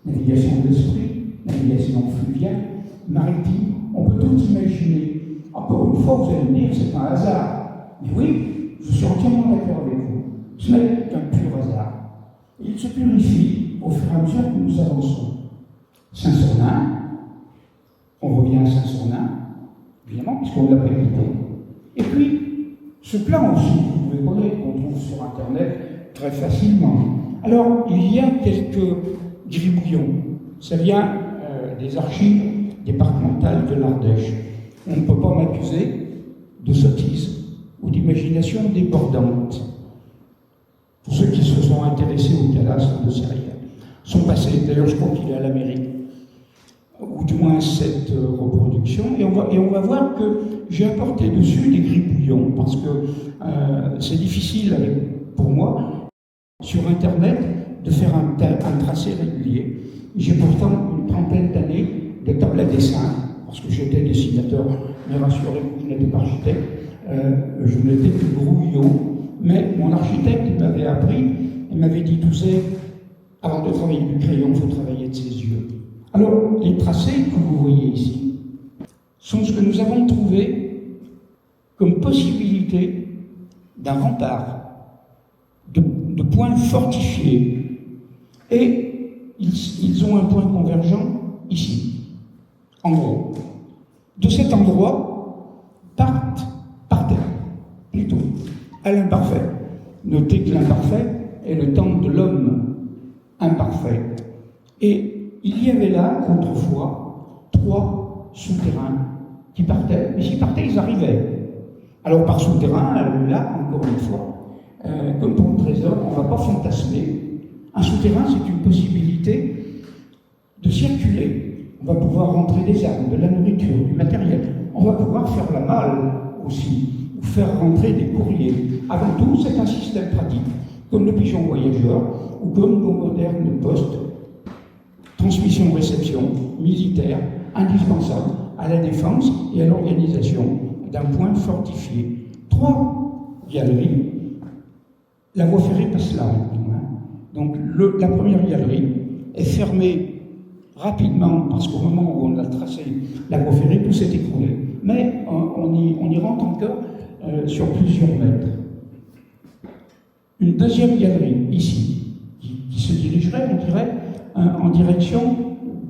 S2: de l'esprit, navigation fluviale, maritime. On peut tout imaginer. Encore une fois, vous allez me dire, c'est un hasard. Mais oui, je suis entièrement d'accord avec vous. Ce n'est qu'un pur hasard. Et il se purifie au fur et à mesure que nous avançons. Saint-Sornin, on revient à Saint-Sornin, évidemment, puisqu'on ne l'a pas quitté. Et puis, ce plan aussi, vous pouvez connaître, qu'on trouve sur Internet très facilement. Alors, il y a quelques gribouillons. Ça vient des archives départementales de l'Ardèche. On ne peut pas m'accuser de sottise ou d'imagination débordante. Pour ceux qui se sont intéressés au cadastre de céréales, sont passés, d'ailleurs je crois qu'il est à la mairie, ou du moins cette reproduction, et on va voir que j'ai apporté dessus des gribouillons, parce que c'est difficile pour moi, sur Internet, de faire un tracé régulier. J'ai pourtant une trentaine d'années de table à dessin, parce que j'étais dessinateur, mais rassurez-vous, je n'étais pas architecte, je n'étais que brouillon, mais mon architecte, il m'avait appris, il m'avait dit, tu sais, avant de travailler du crayon, il faut travailler de ses yeux. Alors, les tracés que vous voyez ici sont ce que nous avons trouvé comme possibilité d'un rempart, de points fortifiés. Et ils ont un point convergent ici. En gros, de cet endroit partent plutôt à l'imparfait. Notez que l'imparfait est le temps de l'homme imparfait. Et il y avait là, autrefois, 3 souterrains qui partaient. Mais s'ils partaient, ils arrivaient. Alors par souterrain, là, encore une fois, comme pour le trésor, on ne va pas fantasmer. Un souterrain, c'est une possibilité de circuler. On va pouvoir rentrer des armes, de la nourriture, du matériel. On va pouvoir faire la malle aussi, ou faire rentrer des courriers. Avant tout, c'est un système pratique, comme le pigeon voyageur, ou comme nos modernes postes, transmission-réception, militaire, indispensable à la défense et à l'organisation d'un point fortifié. 3 galeries. La voie ferrée passe là maintenant. Donc la première galerie est fermée rapidement parce qu'au moment où on a tracé la voie ferrée, tout s'est écroulé. Mais on y rentre encore sur plusieurs mètres. Une deuxième galerie, ici, qui se dirigerait, on dirait, en direction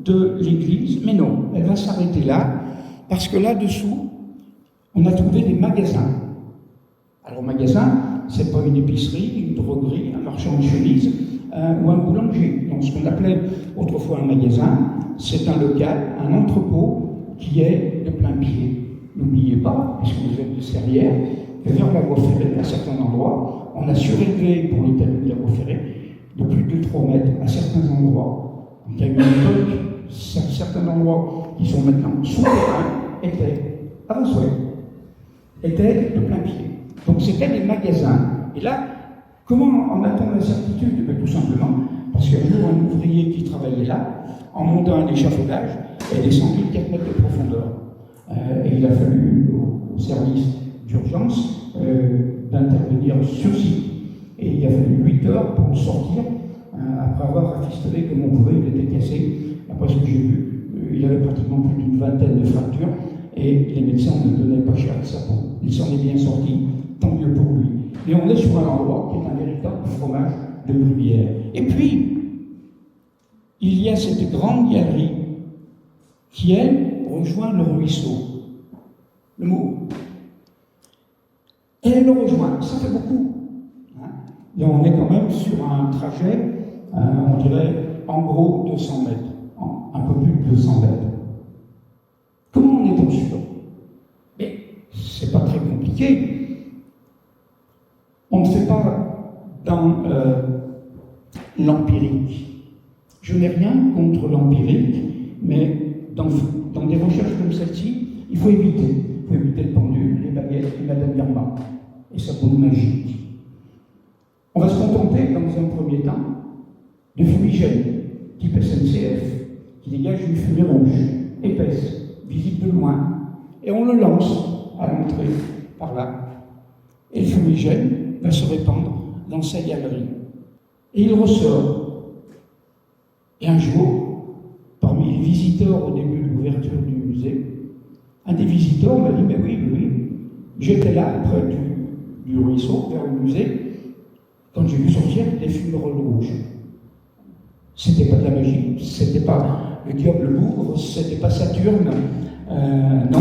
S2: de l'église. Mais non, elle va s'arrêter là, parce que là-dessous, on a trouvé des magasins. Alors, magasin, c'est pas une épicerie, une droguerie, un marchand de chemises ou un boulanger. Donc, ce qu'on appelait autrefois un magasin, c'est un local, un entrepôt qui est de plein pied. N'oubliez pas, puisque vous êtes de Serrières, que vers la voie ferrée, à certains endroits, on a surélevé pour le talus de la voie ferrée de plus de 3 mètres à certains endroits. Donc, il y a eu une époque, certains endroits qui sont maintenant souterrains étaient de plein pied. Donc c'était des magasins. Et là, comment en a-t-on la certitude? Tout simplement parce qu'un jour, un ouvrier qui travaillait là, en montant un échafaudage, est descendu de 4 mètres de profondeur. Et il a fallu au service d'urgence d'intervenir sur site. Et il a fallu 8 heures pour le sortir, après avoir rafistolé comme on pouvait, il était cassé. Après ce que j'ai vu, il avait pratiquement plus d'une vingtaine de fractures, et les médecins ne donnaient pas cher de sa peau. Il s'en est bien sorti, tant mieux pour lui. Et on est sur un endroit qui est un véritable fromage de gruyère. Et puis, il y a cette grande galerie qui, elle, rejoint le ruisseau. Le mot. Elle le rejoint, ça fait beaucoup. Et on est quand même sur un trajet, on dirait, en gros 200 mètres, un peu plus de 200 mètres. Comment on est-on sûr? Mais c'est pas très compliqué. On ne fait pas dans l'empirique. Je n'ai rien contre l'empirique, mais dans des recherches comme celle-ci, il faut éviter. Il faut éviter le pendule, les baguettes et Madame Irma. Et sa boule magique. On va se contenter, dans un premier temps, de fumigènes, type SNCF, qui dégagent une fumée rouge, épaisse, visible de loin, et on le lance à l'entrée, par là. Et le fumigène va se répandre dans sa galerie. Et il ressort. Et un jour, parmi les visiteurs au début de l'ouverture du musée, un des visiteurs m'a dit, mais oui, j'étais là, près du ruisseau, vers le musée, quand j'ai vu sortir des fumerolles rouges. C'était pas de la magie, c'était pas le diable lourd, c'était pas Saturne, non,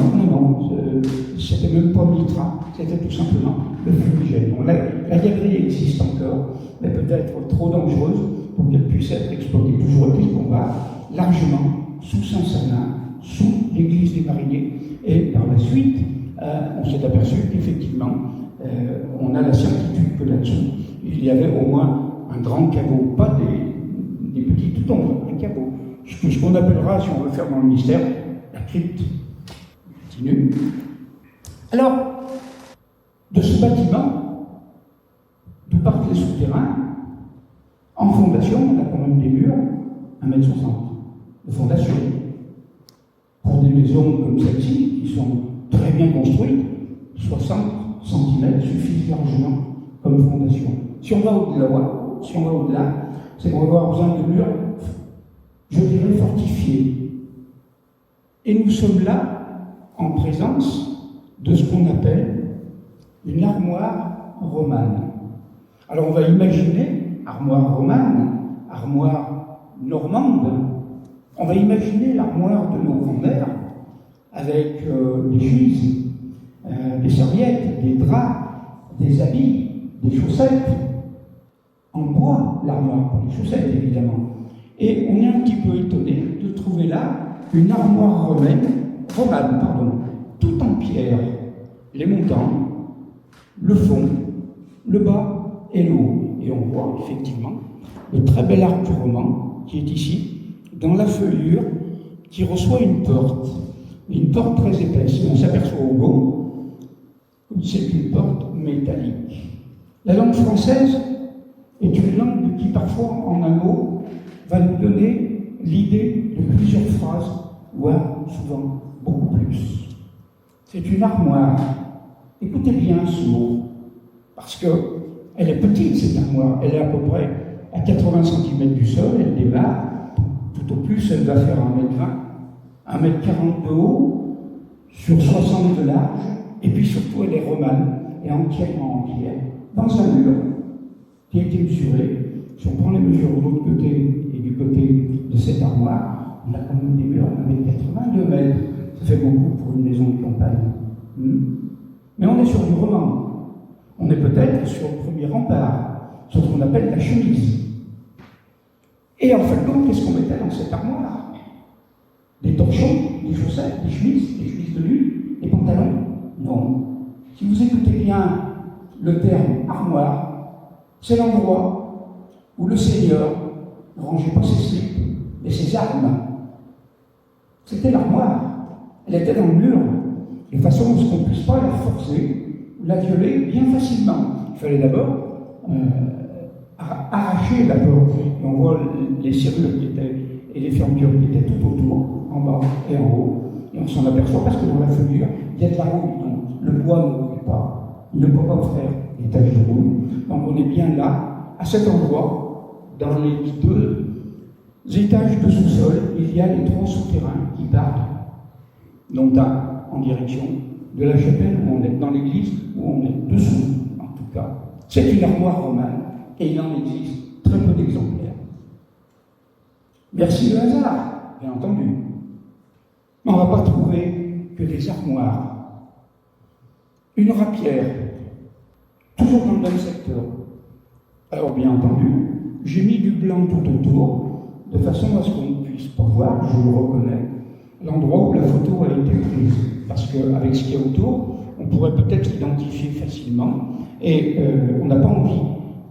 S2: c'était même pas Mitra, c'était tout simplement le fumigène. Donc la galerie existe encore, mais peut-être trop dangereuse pour qu'elle puisse être exploitée. Toujours est-il qu'on va largement sous Saint-Cernin, sous l'église des Mariniers, et par la suite, on s'est aperçu qu'effectivement, on a la certitude que là-dessous, il y avait au moins un grand caveau, pas des petites tombes, un caveau. Ce qu'on appellera, si on veut faire dans le mystère, la crypte. Continue. Alors, de ce bâtiment, d'où partent les souterrains, en fondation, on a quand même des murs, 1,60 m de fondation. Pour des maisons comme celle-ci, qui sont très bien construites, 60 cm suffisent largement comme fondation. Si on va au-delà, c'est qu'on va avoir besoin de murs, je dirais, fortifiés. Et nous sommes là en présence de ce qu'on appelle une armoire romane. Alors on va imaginer, armoire romane, armoire normande, on va imaginer l'armoire de nos grands-mères avec des chemises, des serviettes, des draps, des habits, des chaussettes, en bois, l'armoire, pas les chaussettes évidemment. Et on est un petit peu étonné de trouver là une armoire romane, tout en pierre, les montants, le fond, le bas et le haut. Et on voit effectivement le très bel arc du roman qui est ici, dans la feuillure, qui reçoit une porte très épaisse. On s'aperçoit au beau que c'est une porte métallique. La langue française est une langue qui, parfois, en un mot, va nous donner l'idée de plusieurs phrases, voire souvent beaucoup plus. C'est une armoire. Écoutez bien ce mot, parce qu'elle est petite, cette armoire. Elle est à peu près à 80 cm du sol, elle démarre. Tout au plus, elle va faire 1,20 m, 1,40 m de haut, sur 60 de large, et puis surtout, elle est romane, et entièrement en pierre, dans un mur qui a été mesuré. Si on prend les mesures de l'autre côté et du côté de cette armoire, on a quand même des murs de 1,80 m, 2 mètres. Ça fait beaucoup pour une maison de campagne. Mais on est sur du roman. On est peut-être sur le premier rempart, sur ce qu'on appelle la chemise. Et en fait, donc, qu'est-ce qu'on mettait dans cette armoire? Des torchons, des chaussettes, des chemises de nuit, des pantalons? Non. Si vous écoutez bien le terme armoire, c'est l'endroit où le Seigneur ne rangeait pas ses slips, mais ses armes. C'était l'armoire. Elle était dans le mur, de façon à ce qu'on ne puisse pas la forcer ou la violer bien facilement. Il fallait d'abord arracher la porte. Et on voit les serrures qui étaient, et les fermetures qui étaient tout autour, en bas et en haut. Et on s'en aperçoit parce que dans la feuillure, il y a de la rouille. Donc le bois ne rouille pas. Il ne peut pas faire des taches de rouille. Donc on est bien là, à cet endroit, dans les 2 étages de sous-sol, il y a les 3 souterrains qui partent, non pas en direction de la chapelle où on est, dans l'église où on est dessous, en tout cas. C'est une armoire romane et il en existe très peu d'exemplaires. Merci le hasard, bien entendu. Mais on ne va pas trouver que des armoires. Une rapière, toujours dans le même secteur. Alors, bien entendu, j'ai mis du blanc tout autour, de façon à ce qu'on ne puisse pas voir, je le reconnais, l'endroit où la photo a été prise. Parce qu'avec ce qu'il y a autour, on pourrait peut-être l'identifier facilement, et on n'a pas envie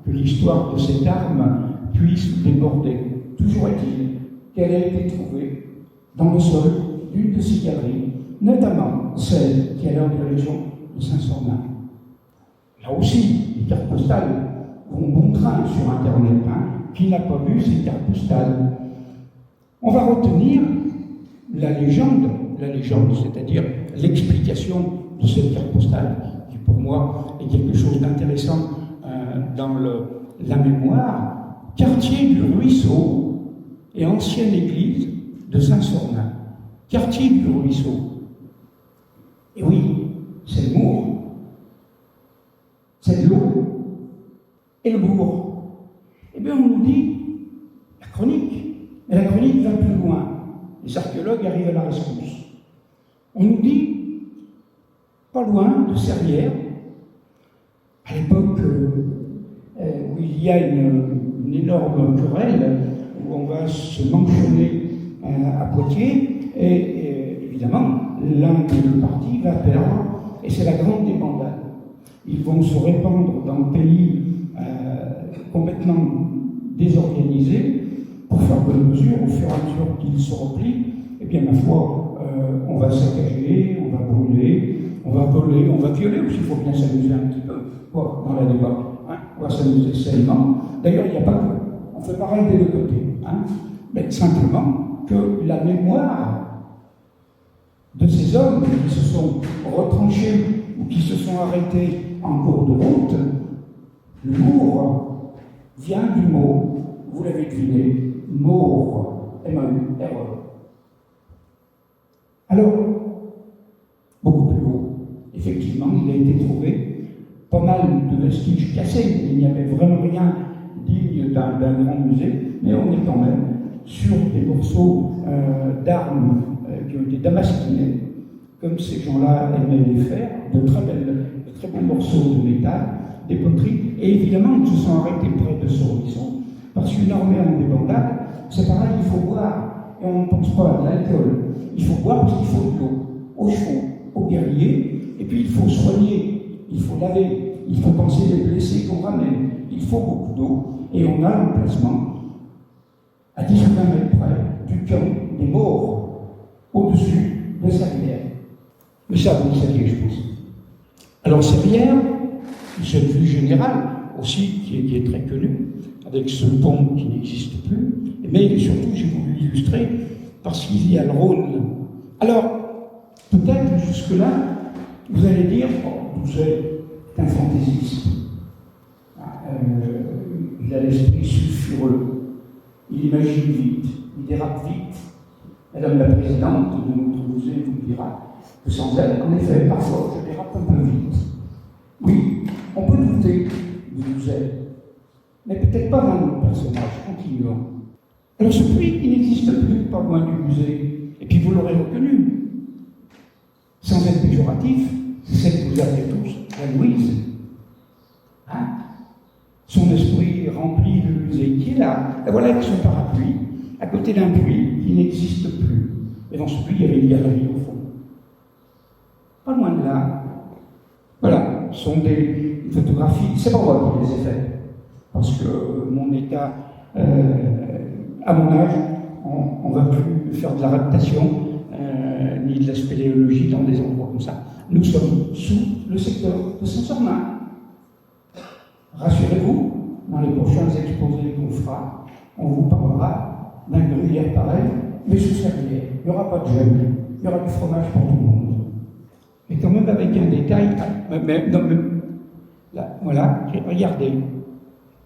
S2: que l'histoire de cette arme puisse déborder. Toujours est-il qu'elle a été trouvée dans le sol d'une de ces galeries, notamment celle qui est à la région de Saint-Sornin. Là aussi, les cartes postales vont bon train sur Internet. Qui n'a pas vu ces cartes postales? On va retenir la légende, c'est-à-dire l'explication de cette carte postale, qui pour moi est quelque chose d'intéressant dans la mémoire. Quartier du Ruisseau et ancienne église de Saint-Sornin. Quartier du Ruisseau. Et oui, c'est le Mour, c'est de l'eau, et le bourg. Eh bien, on nous dit la chronique, mais la chronique va plus loin. Les archéologues arrivent à la rescousse. On nous dit, pas loin de Serrières, à l'époque où il y a une énorme querelle, où on va se mentionner à Poitiers, et évidemment, l'un des 2 partis va perdre, et c'est la grande débandade. Ils vont se répandre dans le pays complètement désorganisé pour faire bonne mesure au fur et à mesure qu'ils se replient. Eh bien, ma foi, on va saccager, on va brûler, on va voler, on va violer aussi, il faut bien s'amuser un petit peu dans la débat. On va s'amuser sainement. D'ailleurs, il n'y a pas que. On fait pareil des 2 côtés. Mais simplement que la mémoire de ces hommes qui se sont retranchés ou qui se sont arrêtés en cours de route, le Mour vient du mot, vous l'avez deviné, Maure, M-A-U-R-E. Alors, beaucoup plus haut, effectivement, il a été trouvé pas mal de vestiges cassés. Il n'y avait vraiment rien digne d'un grand musée, mais on est quand même sur des morceaux d'armes qui ont été damasquinés, comme ces gens-là aimaient les faire, de très beaux morceaux de métal, des poteries, et évidemment, ils se sont arrêtés près de ce ruisseau, parce qu'une armée en débandade, c'est pareil, il faut boire, et on ne pense pas à l'alcool. Il faut boire parce qu'il faut de l'eau, aux chevaux, aux guerriers, et puis il faut soigner, il faut laver, il faut penser les blessés qu'on ramène, il faut beaucoup d'eau, et on a l'emplacement, à 10 ou 20 mètres près, du camp des morts, au-dessus de Serrières. Mais ça, vous le saviez, je pense. Alors Serrières, c'est une vue générale aussi qui est très connue, avec ce pont qui n'existe plus, mais surtout j'ai voulu l'illustrer parce qu'il y a le Rhône. Alors, Peut-être jusque-là, vous allez dire, oh, Doucet est un fantaisiste. Il a l'esprit sulfureux, il imagine vite, il dérape vite. Madame la Présidente de notre musée vous dira que sans elle, en effet, parfois, je dérape un peu vite. Oui, on peut douter de Doucet, mais peut-être pas dans notre personnage. Continuons. Alors ce puits, il n'existe plus pas loin du musée, et puis vous l'aurez reconnu. Sans être péjoratif, c'est celle que vous appelez tous la Louise. Hein? Son esprit remplit le musée qui est là. Et voilà avec son parapluie, à côté d'un puits qui n'existe plus. Et dans ce puits, il y avait une galerie au fond. Pas loin de là. Voilà, ce sont des photographies. C'est pas moi qui les ai faites. Parce que mon état, à mon âge, on ne va plus faire de la raptation, ni de la spéléologie dans des endroits comme ça. Nous sommes sous le secteur de Saint-Sornin. Rassurez-vous, dans les prochains exposés qu'on fera, on vous parlera d'un gruyère pareil, mais sous serrière. Il n'y aura pas de gel, il y aura du fromage pour tout le monde. Mais quand même avec un détail, là, voilà, regardez,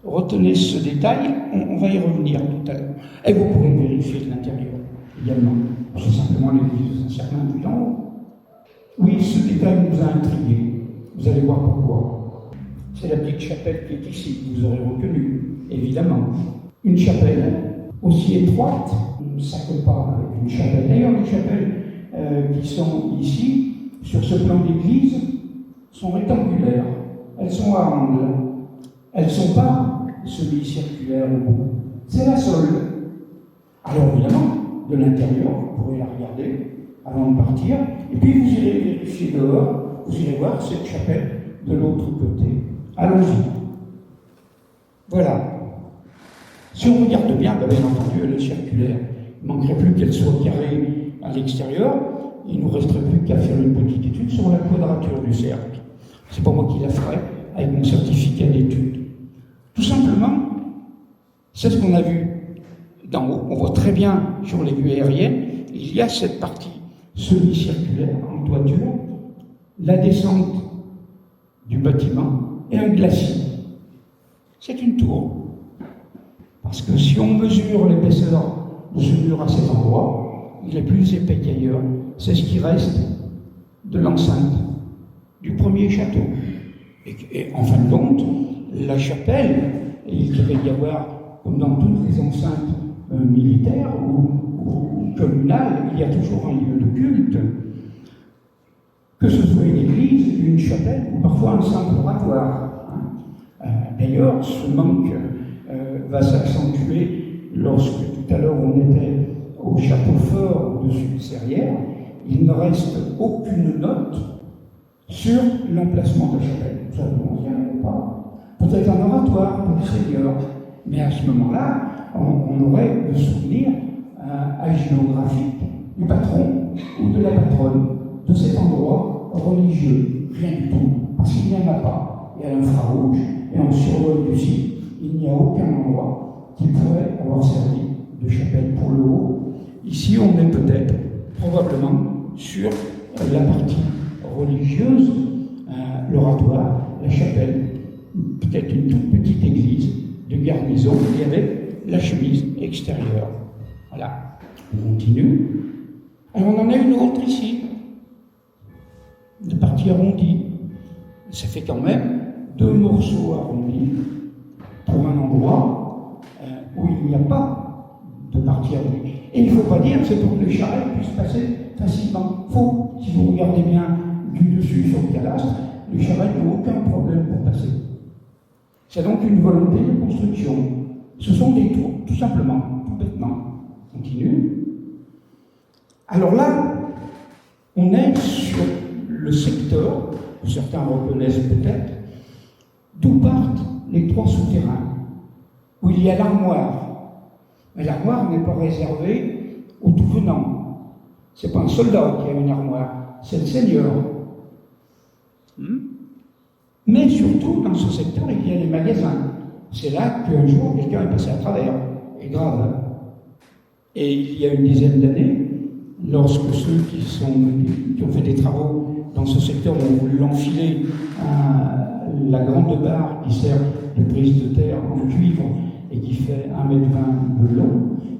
S2: retenez ce détail, on va y revenir tout à l'heure. Et vous pourrez vérifier de l'intérieur également. C'est simplement l'église de Saint-Cernin du en haut. Oui, ce détail nous a intrigués. Vous allez voir pourquoi. C'est la petite chapelle qui est ici, que vous aurez reconnue, évidemment. Une chapelle aussi étroite, ça ne colle pas avec une chapelle. D'ailleurs, les chapelles qui sont ici, sur ce plan d'église, sont rectangulaires. Elles sont à angle. Elles ne sont pas semi-circulaires au bout. C'est la seule. Alors évidemment, de l'intérieur, vous pourrez la regarder avant de partir, et puis vous irez vérifier dehors, vous irez voir cette chapelle de l'autre côté. Allons-y. Voilà. Si on regarde bien, bien entendu, elle est circulaire. Il ne manquerait plus qu'elle soit carrée à l'extérieur. Il ne nous resterait plus qu'à faire une petite étude sur la quadrature du cercle. C'est pas moi qui la ferai avec mon certificat d'études. Tout simplement, c'est ce qu'on a vu d'en haut. On voit très bien sur les vues aériennes, il y a cette partie semi-circulaire en toiture, la descente du bâtiment et un glacis. C'est une tour. Parce que si on mesure l'épaisseur de ce mur à cet endroit, il est plus épais qu'ailleurs. C'est ce qui reste de l'enceinte du premier château. Et en fin de compte, la chapelle, il devait y avoir, comme dans toutes les enceintes militaires ou communales, il y a toujours un lieu de culte. Que ce soit une église, une chapelle, ou parfois un simple oratoire. D'ailleurs, ce manque va s'accentuer lorsque tout à l'heure on était au château fort au-dessus de Serrières. Il ne reste aucune note sur l'emplacement de la chapelle. Ça ne vient pas. Peut-être un oratoire pour le Seigneur, mais à ce moment-là, on aurait le souvenir hagiographique du patron ou de la patronne de cet endroit religieux. Rien du tout, parce qu'il n'y en a pas. Il y a l'infrarouge, et en survol du site, il n'y a aucun endroit qui pourrait avoir servi de chapelle pour le haut. Ici, on est peut-être, probablement, sur la partie religieuse, l'oratoire, la chapelle, peut-être une toute petite église de garnison, et avec la chemise extérieure. Voilà. On continue. Alors on en a une autre ici, de partie arrondie. Ça fait quand même 2 morceaux arrondis pour un endroit où il n'y a pas de partie arrondie. Et il ne faut pas dire que c'est pour que les charrettes puissent passer facilement. Faux. Si vous regardez bien du dessus sur le cadastre, les charrettes n'ont aucun problème pour passer. C'est donc une volonté de construction. Ce sont des tours, tout simplement, tout bêtement. On continue. Alors là, on est sur le secteur, que certains reconnaissent peut-être, d'où partent les 3 souterrains, où il y a l'armoire. Mais l'armoire n'est pas réservée aux tout venants. Ce n'est pas un soldat qui a une armoire, c'est le seigneur. Mais surtout, dans ce secteur, il y a les magasins. C'est là qu'un jour, quelqu'un est passé à travers, et grave. Et il y a une dizaine d'années, lorsque ceux qui ont fait des travaux dans ce secteur ont voulu l'enfiler à la grande barre qui sert de prise de terre en cuivre et qui fait 1,20 m de long,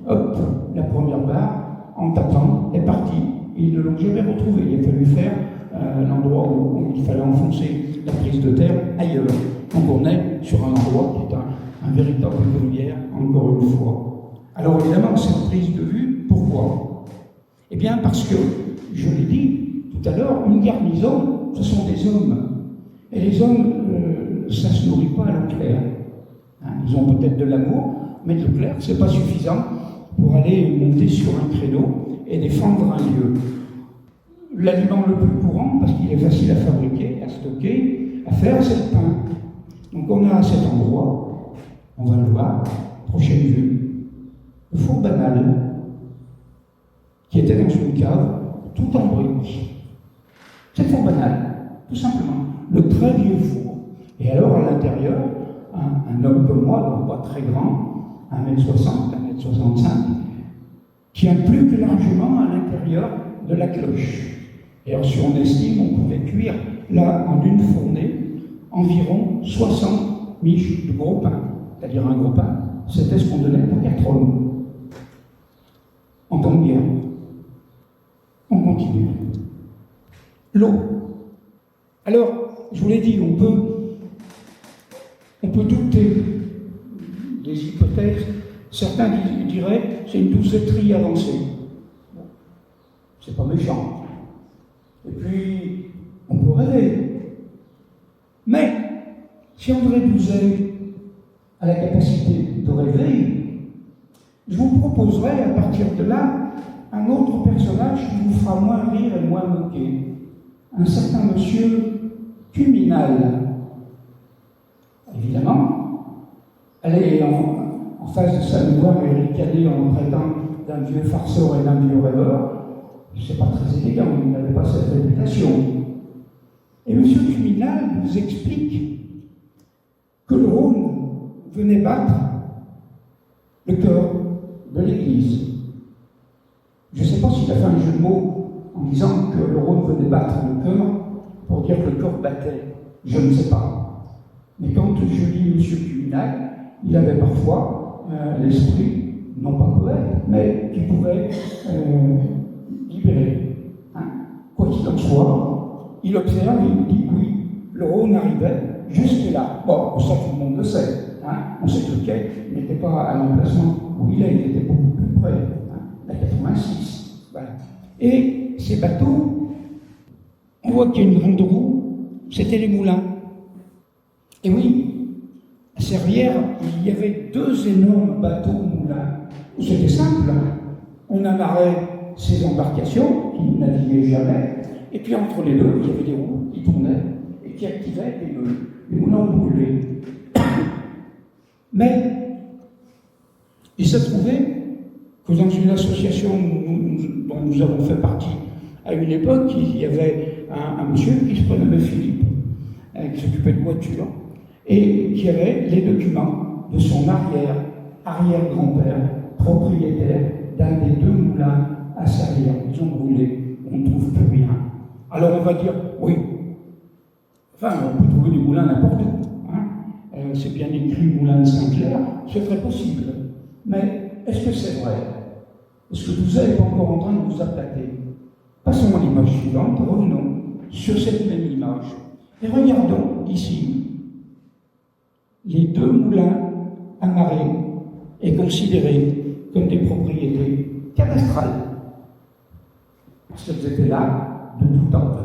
S2: hop, la première barre, en tapant, est partie. Ils ne l'ont jamais retrouvée. Il a fallu faire l'endroit où il fallait enfoncer la prise de terre ailleurs. Donc on est sur un endroit qui est un véritable gruyère, encore une fois. Alors évidemment, cette prise de vue, pourquoi? Eh bien parce que, je l'ai dit tout à l'heure, une garnison, ce sont des hommes. Et les hommes, ça ne se nourrit pas à l'eau claire. Hein, ils ont peut-être de l'amour, mais de l'eau claire, ce n'est pas suffisant pour aller monter sur un créneau et défendre un lieu. L'aliment le plus courant, parce qu'il est facile à fabriquer, à stocker, à faire, c'est le pain. Donc on a cet endroit, on va le voir, prochaine vue, le four banal, qui était dans une cave, tout en briques. C'est le four banal, tout simplement, le très vieux four. Et alors à l'intérieur, un homme comme moi, donc pas très grand, 1,60 m, 1,65 m, tient plus que largement à l'intérieur de la cloche. Et alors, si on estime, on pouvait cuire, là, en une fournée, environ 60 miches de gros pain. C'est-à-dire un gros pain, c'était ce qu'on donnait pour 4 hommes. En temps de guerre. On continue. L'eau. Alors, je vous l'ai dit, on peut douter des hypothèses. Certains diraient c'est une douzetterie avancée. Bon, c'est pas méchant. Et puis, on peut rêver. Mais, si André Douzet a la capacité de rêver, je vous proposerai à partir de là un autre personnage qui vous fera moins rire et moins moquer. Un certain monsieur Cuminal. Évidemment, aller en face de sa mémoire et ricaner en traitant d'un vieux farceur et d'un vieux rêveur, c'est pas très élégant, il n'avait pas cette réputation. Et M. Cuminal nous explique que le Rhône venait battre le cœur de l'Église. Je ne sais pas s'il a fait un jeu de mots en disant que le Rhône venait battre le cœur pour dire que le cœur battait. Je ne sais pas. Mais quand je lis M. Cuminal, il avait parfois l'esprit, non pas poète, mais qui pouvait libérer. Hein. Quoi qu'il en soit, il observe et il nous dit oui, le Rhône arrivait jusque là. Bon, ça tout le monde le sait. Hein. On sait que le quai n'était pas à l'emplacement où il est, il était beaucoup plus près, hein, la 86. Voilà. Et ces bateaux, on voit qu'il y a une grande roue, c'était les moulins. Et oui, à Servières, il y avait 2 énormes bateaux moulins. C'était simple, on amarrait ces embarcations qui ne naviguaient jamais, et puis entre les deux, il y avait des roues qui tournaient et qui activaient les moulins brûlés. Mais il s'est trouvé que dans une association dont nous avons fait partie à une époque, il y avait un monsieur qui se prénommait Philippe, qui s'occupait de voitures, et qui avait les documents de son arrière-grand-père, propriétaire d'un des 2 moulins à Servières. Ils ont brûlé, on ne trouve plus rien. Alors on va dire, oui, enfin on peut trouver des moulins n'importe où. Hein. C'est bien écrit Moulin de Saint-Clair, c'est très possible. Mais est-ce que c'est vrai? Est-ce que vous n'êtes pas encore en train de vous aplater? Passons à l'image suivante, revenons sur cette même image. Et regardons ici les 2 moulins amarrés et considérés comme des propriétés cadastrales. Parce qu'elles étaient là de tout temps,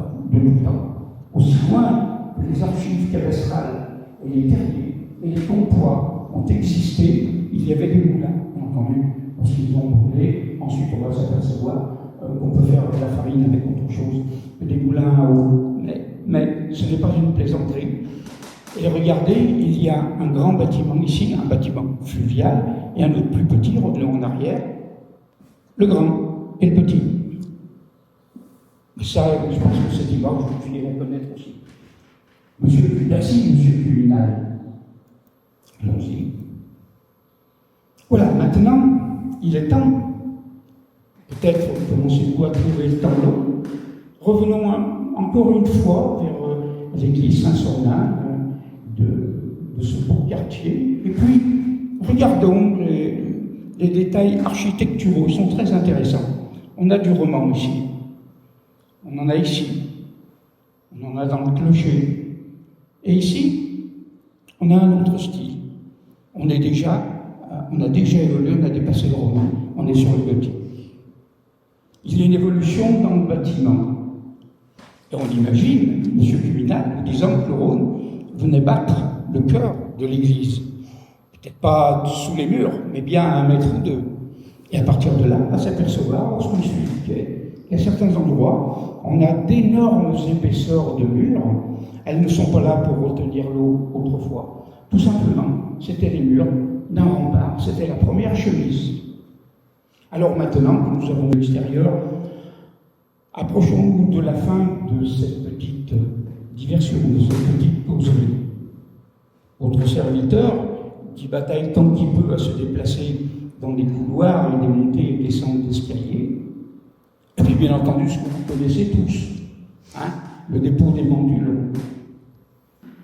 S2: aussi loin que les archives cadastrales et les terriers et les contois ont existé, il y avait des moulins, bien entendu, parce qu'ils ont brûlé. Ensuite, on va s'apercevoir qu'on peut faire de la farine avec autre chose que des moulins à eau. Mais ce n'est pas une plaisanterie. Et regardez, il y a un grand bâtiment ici, un bâtiment fluvial, et un autre plus petit, revenons en arrière. Le grand et le petit. Mais ça, je pense que cette image, vous deviez la connaître aussi. Merci, monsieur Cuminal. Allons-y. Voilà, maintenant, il est temps Peut-être commencez-vous à trouver le temps long. Revenons encore une fois vers l'église Saint-Sornin de ce beau quartier. Et puis, regardons les détails architecturaux, ils sont très intéressants. On a du roman ici, on en a ici, on en a dans le clocher. Et ici, on a un autre style. On a déjà évolué, on a dépassé le roman, on est sur le gothique. Il y a une évolution dans le bâtiment. Et on imagine, M. Cuminal, disant que le Rhône venait battre le cœur de l'église. Peut-être pas sous les murs, mais bien à 1 mètre ou 2. Et à partir de là, on va s'apercevoir, lorsqu'on suit le quai, qu'à certains endroits, on a d'énormes épaisseurs de murs. Elles ne sont pas là pour retenir l'eau autrefois. Tout simplement, c'était les murs d'un rempart, c'était la première chemise. Alors maintenant que nous avons l'extérieur, approchons-nous de la fin de cette petite diversion, de cette petite causerie. Votre serviteur, qui bataille tant qu'il peut à se déplacer dans des couloirs et des montées et descentes d'escaliers, et puis bien entendu ce que vous connaissez tous, le dépôt des mandules.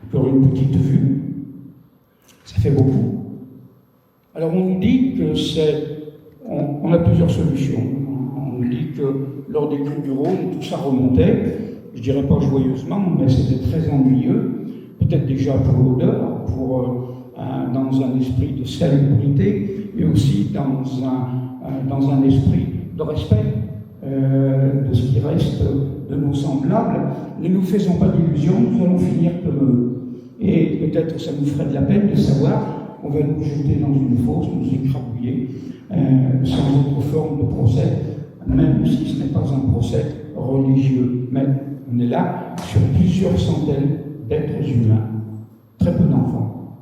S2: Encore une petite vue, ça fait beaucoup. Alors on nous dit que on a plusieurs solutions. On nous dit que lors des crues du Rhône, tout ça remontait, je dirais pas joyeusement, mais c'était très ennuyeux, peut-être déjà pour l'odeur, dans un esprit de salubrité, et aussi dans un esprit de respect de ce qui reste de nos semblables. Ne nous faisons pas d'illusions, nous allons finir comme eux. Et peut-être ça nous ferait de la peine de savoir qu'on va nous jeter dans une fosse, nous écrabouiller, sans autre forme de procès, même si ce n'est pas un procès religieux. Mais on est là sur plusieurs centaines d'êtres humains, très peu d'enfants.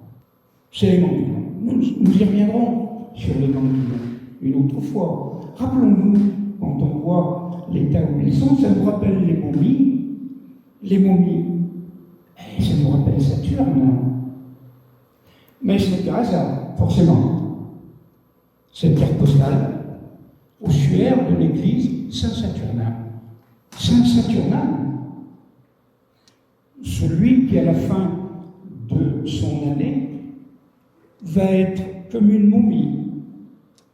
S2: C'est les Mandulons. Nous y reviendrons sur les Mandulons une autre fois. Rappelons-nous, quand on voit l'état où ils sont, ça nous rappelle les momies. Les momies, ça nous rappelle Saturne. Mais ce n'est qu'un hasard, forcément. Cette carte postale, ossuaire de l'église Saint-Saturnin. Saint-Saturnin, celui qui, à la fin de son année, va être comme une momie.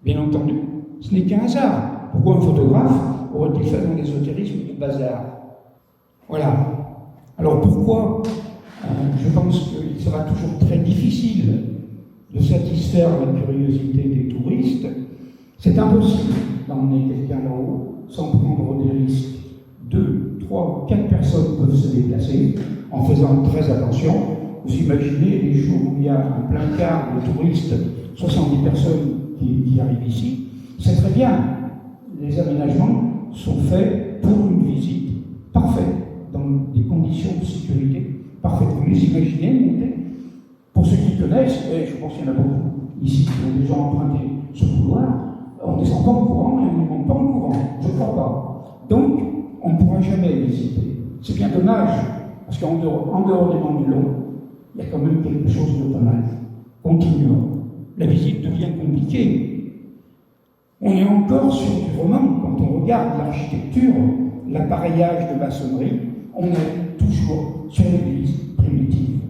S2: Bien entendu, ce n'est qu'un hasard. Pourquoi un photographe aurait-il fait dans l'ésotérisme du bazar? Voilà. Alors pourquoi je pense qu'il sera toujours très difficile de satisfaire la curiosité des touristes. C'est impossible d'emmener quelqu'un là-haut sans prendre des risques. 2, 3, 4 personnes peuvent se déplacer en faisant très attention. Vous imaginez les jours où il y a un plein quart de touristes, 70 personnes qui arrivent ici, c'est très bien. Les aménagements sont faits pour une visite parfaite, dans des conditions de sécurité parfaites. Vous les imaginez monter? Pour ceux qui connaissent, et je pense qu'il y en a beaucoup ici qui ont déjà emprunté ce couloir, on ne descend pas en courant et on ne monte pas en courant. Je ne crois pas. Donc, on ne pourra jamais visiter. C'est bien dommage, parce qu'en dehors des Mandulons, il y a quand même quelque chose de pas mal. Continuons. La visite devient compliquée. On est encore sur du roman. Quand on regarde l'architecture, l'appareillage de maçonnerie, on est toujours sur l'église primitive.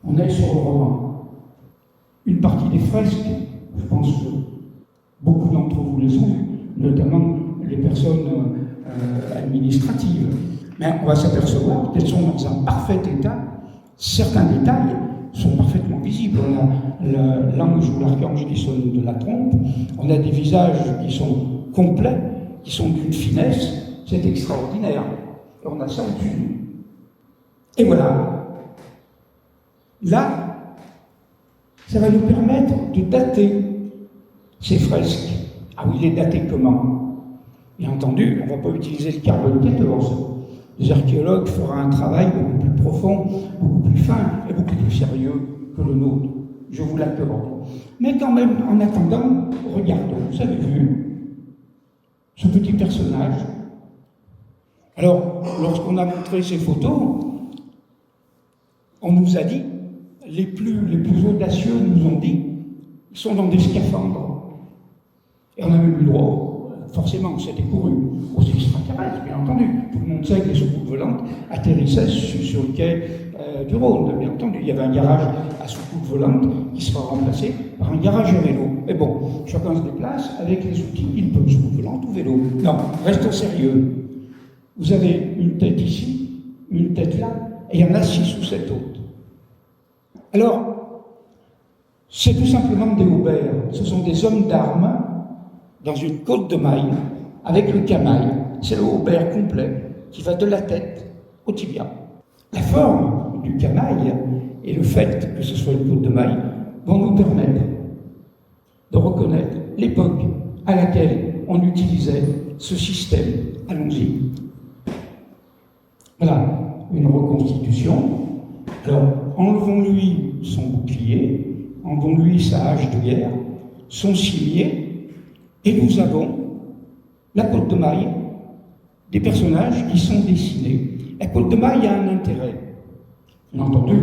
S2: On est sur le roman. Une partie des fresques, je pense que beaucoup d'entre vous les ont vues, notamment les personnes administratives. Mais on va s'apercevoir qu'elles sont dans un parfait état. Certains détails sont parfaitement visibles. On a l'ange ou l'archange qui sonne de la trompe, on a des visages qui sont complets, qui sont d'une finesse, c'est extraordinaire. Et on a ça au-dessus. Et voilà. Là, ça va nous permettre de dater ces fresques. Ah oui, les dater comment? Bien entendu, on ne va pas utiliser le carbone 14. Les archéologues feront un travail beaucoup plus profond, beaucoup plus fin et beaucoup plus sérieux que le nôtre. Je vous l'accorde. Mais quand même, en attendant, regardons. Vous avez vu ce petit personnage? Alors, lorsqu'on a montré ces photos, on nous a dit, les plus audacieux nous ont dit, ils sont dans des scaphandres. Et on a même eu le droit, forcément, c'était couru aux extraterrestres, bien entendu. Tout le monde sait que les soucoupes volantes atterrissaient sur le quai du Rhône, bien entendu. Il y avait un garage à soucoupe volante qui sera remplacé par un garage à vélo. Mais bon, chacun se déplace avec les outils. Il peut soucoupe volante ou vélo. Non, restons sérieux. Vous avez une tête ici, une tête là, et il y en a 6 ou 7 autres. Alors, c'est tout simplement des haubers. Ce sont des hommes d'armes dans une côte de maille avec le camail. C'est le haubert complet qui va de la tête au tibia. La forme du camail et le fait que ce soit une côte de maille vont nous permettre de reconnaître l'époque à laquelle on utilisait ce système. Allons-y. Voilà, une reconstitution. Alors, enlevons-lui son bouclier, enlevons-lui sa hache de guerre, son cimier, et nous avons la côte de maille des personnages qui sont dessinés. La côte de maille a un intérêt, bien entendu,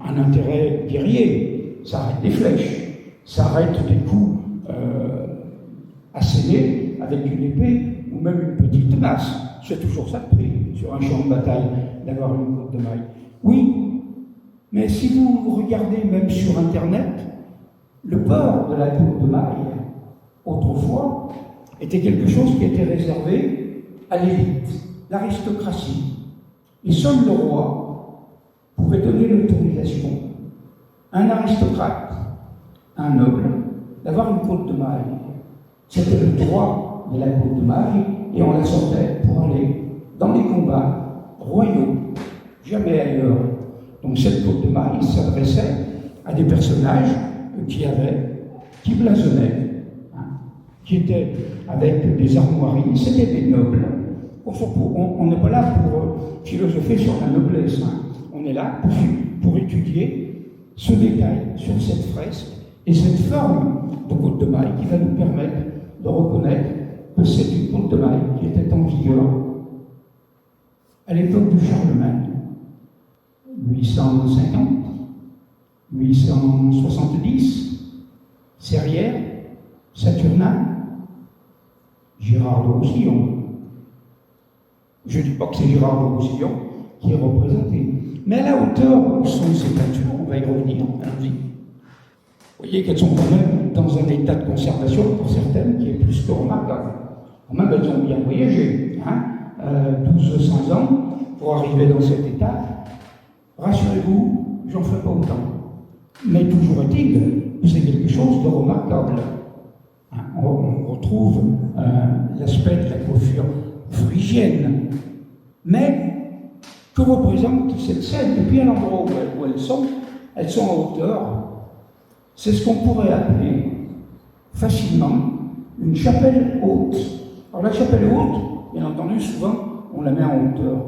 S2: un intérêt guerrier. Ça arrête des flèches, ça arrête des coups assénés avec une épée ou même une petite masse. C'est toujours ça de prix sur un champ de bataille d'avoir une côte de maille. Oui, mais si vous regardez même sur Internet, le port de la côte de maille, autrefois, était quelque chose qui était réservé à l'élite, l'aristocratie. Et seul le roi pouvait donner l'autorisation à un aristocrate, à un noble, d'avoir une côte de maille. C'était le droit de la côte de maille, et on la sortait pour aller dans les combats royaux, jamais ailleurs. Donc cette côte de maille s'adressait à des personnages qui blasonnaient, qui étaient avec des armoiries, c'était des nobles. On n'est pas là pour philosopher sur la noblesse, on est là pour étudier ce détail sur cette fresque et cette forme de côte de maille qui va nous permettre de reconnaître que c'est une côte de maille qui était en vigueur à l'époque de Charlemagne, 850, 870, Serrières, Saturnin, Girard de Roussillon. Je ne dis pas que c'est Girard de Roussillon qui est représenté, mais à la hauteur où sont ces peintures, on va y revenir, allons-y. Vous voyez qu'elles sont quand même dans un état de conservation, pour certaines, qui est plus que remarquable. Quand même, elles ont bien voyagé, 1200 ans pour arriver dans cet état. Rassurez-vous, j'en ferai pas autant. Mais toujours est-il que c'est quelque chose de remarquable. On retrouve l'aspect de la coiffure phrygienne. Mais que représente cette scène? Et puis à l'endroit où elles sont en hauteur. C'est ce qu'on pourrait appeler facilement une chapelle haute. Alors la chapelle haute, bien entendu, souvent on la met en hauteur.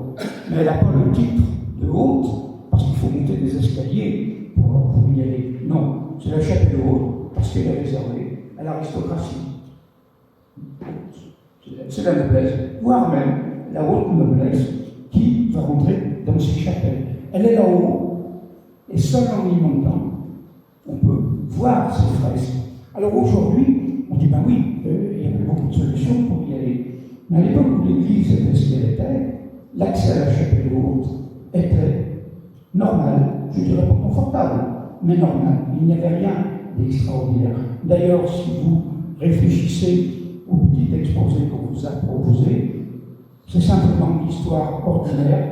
S2: Mais elle n'a pas le titre de haute, parce qu'il faut monter des escaliers pour y aller. Non, c'est la chapelle haute, parce qu'elle est réservée à l'aristocratie. C'est la noblesse, voire même la haute noblesse qui va rentrer dans ces chapelles. Elle est là-haut, et seul en y montant, on peut voir ces fresques. Alors aujourd'hui, on dit, ben oui, il y avait beaucoup de solutions pour y aller. Mais à l'époque où l'église était ce qu'elle était, l'accès à la chapelle haute était normal, je dirais pas confortable, mais normal. Il n'y avait rien d'extraordinaire. D'ailleurs, si vous réfléchissez au petit exposé qu'on vous a proposé, c'est simplement l'histoire ordinaire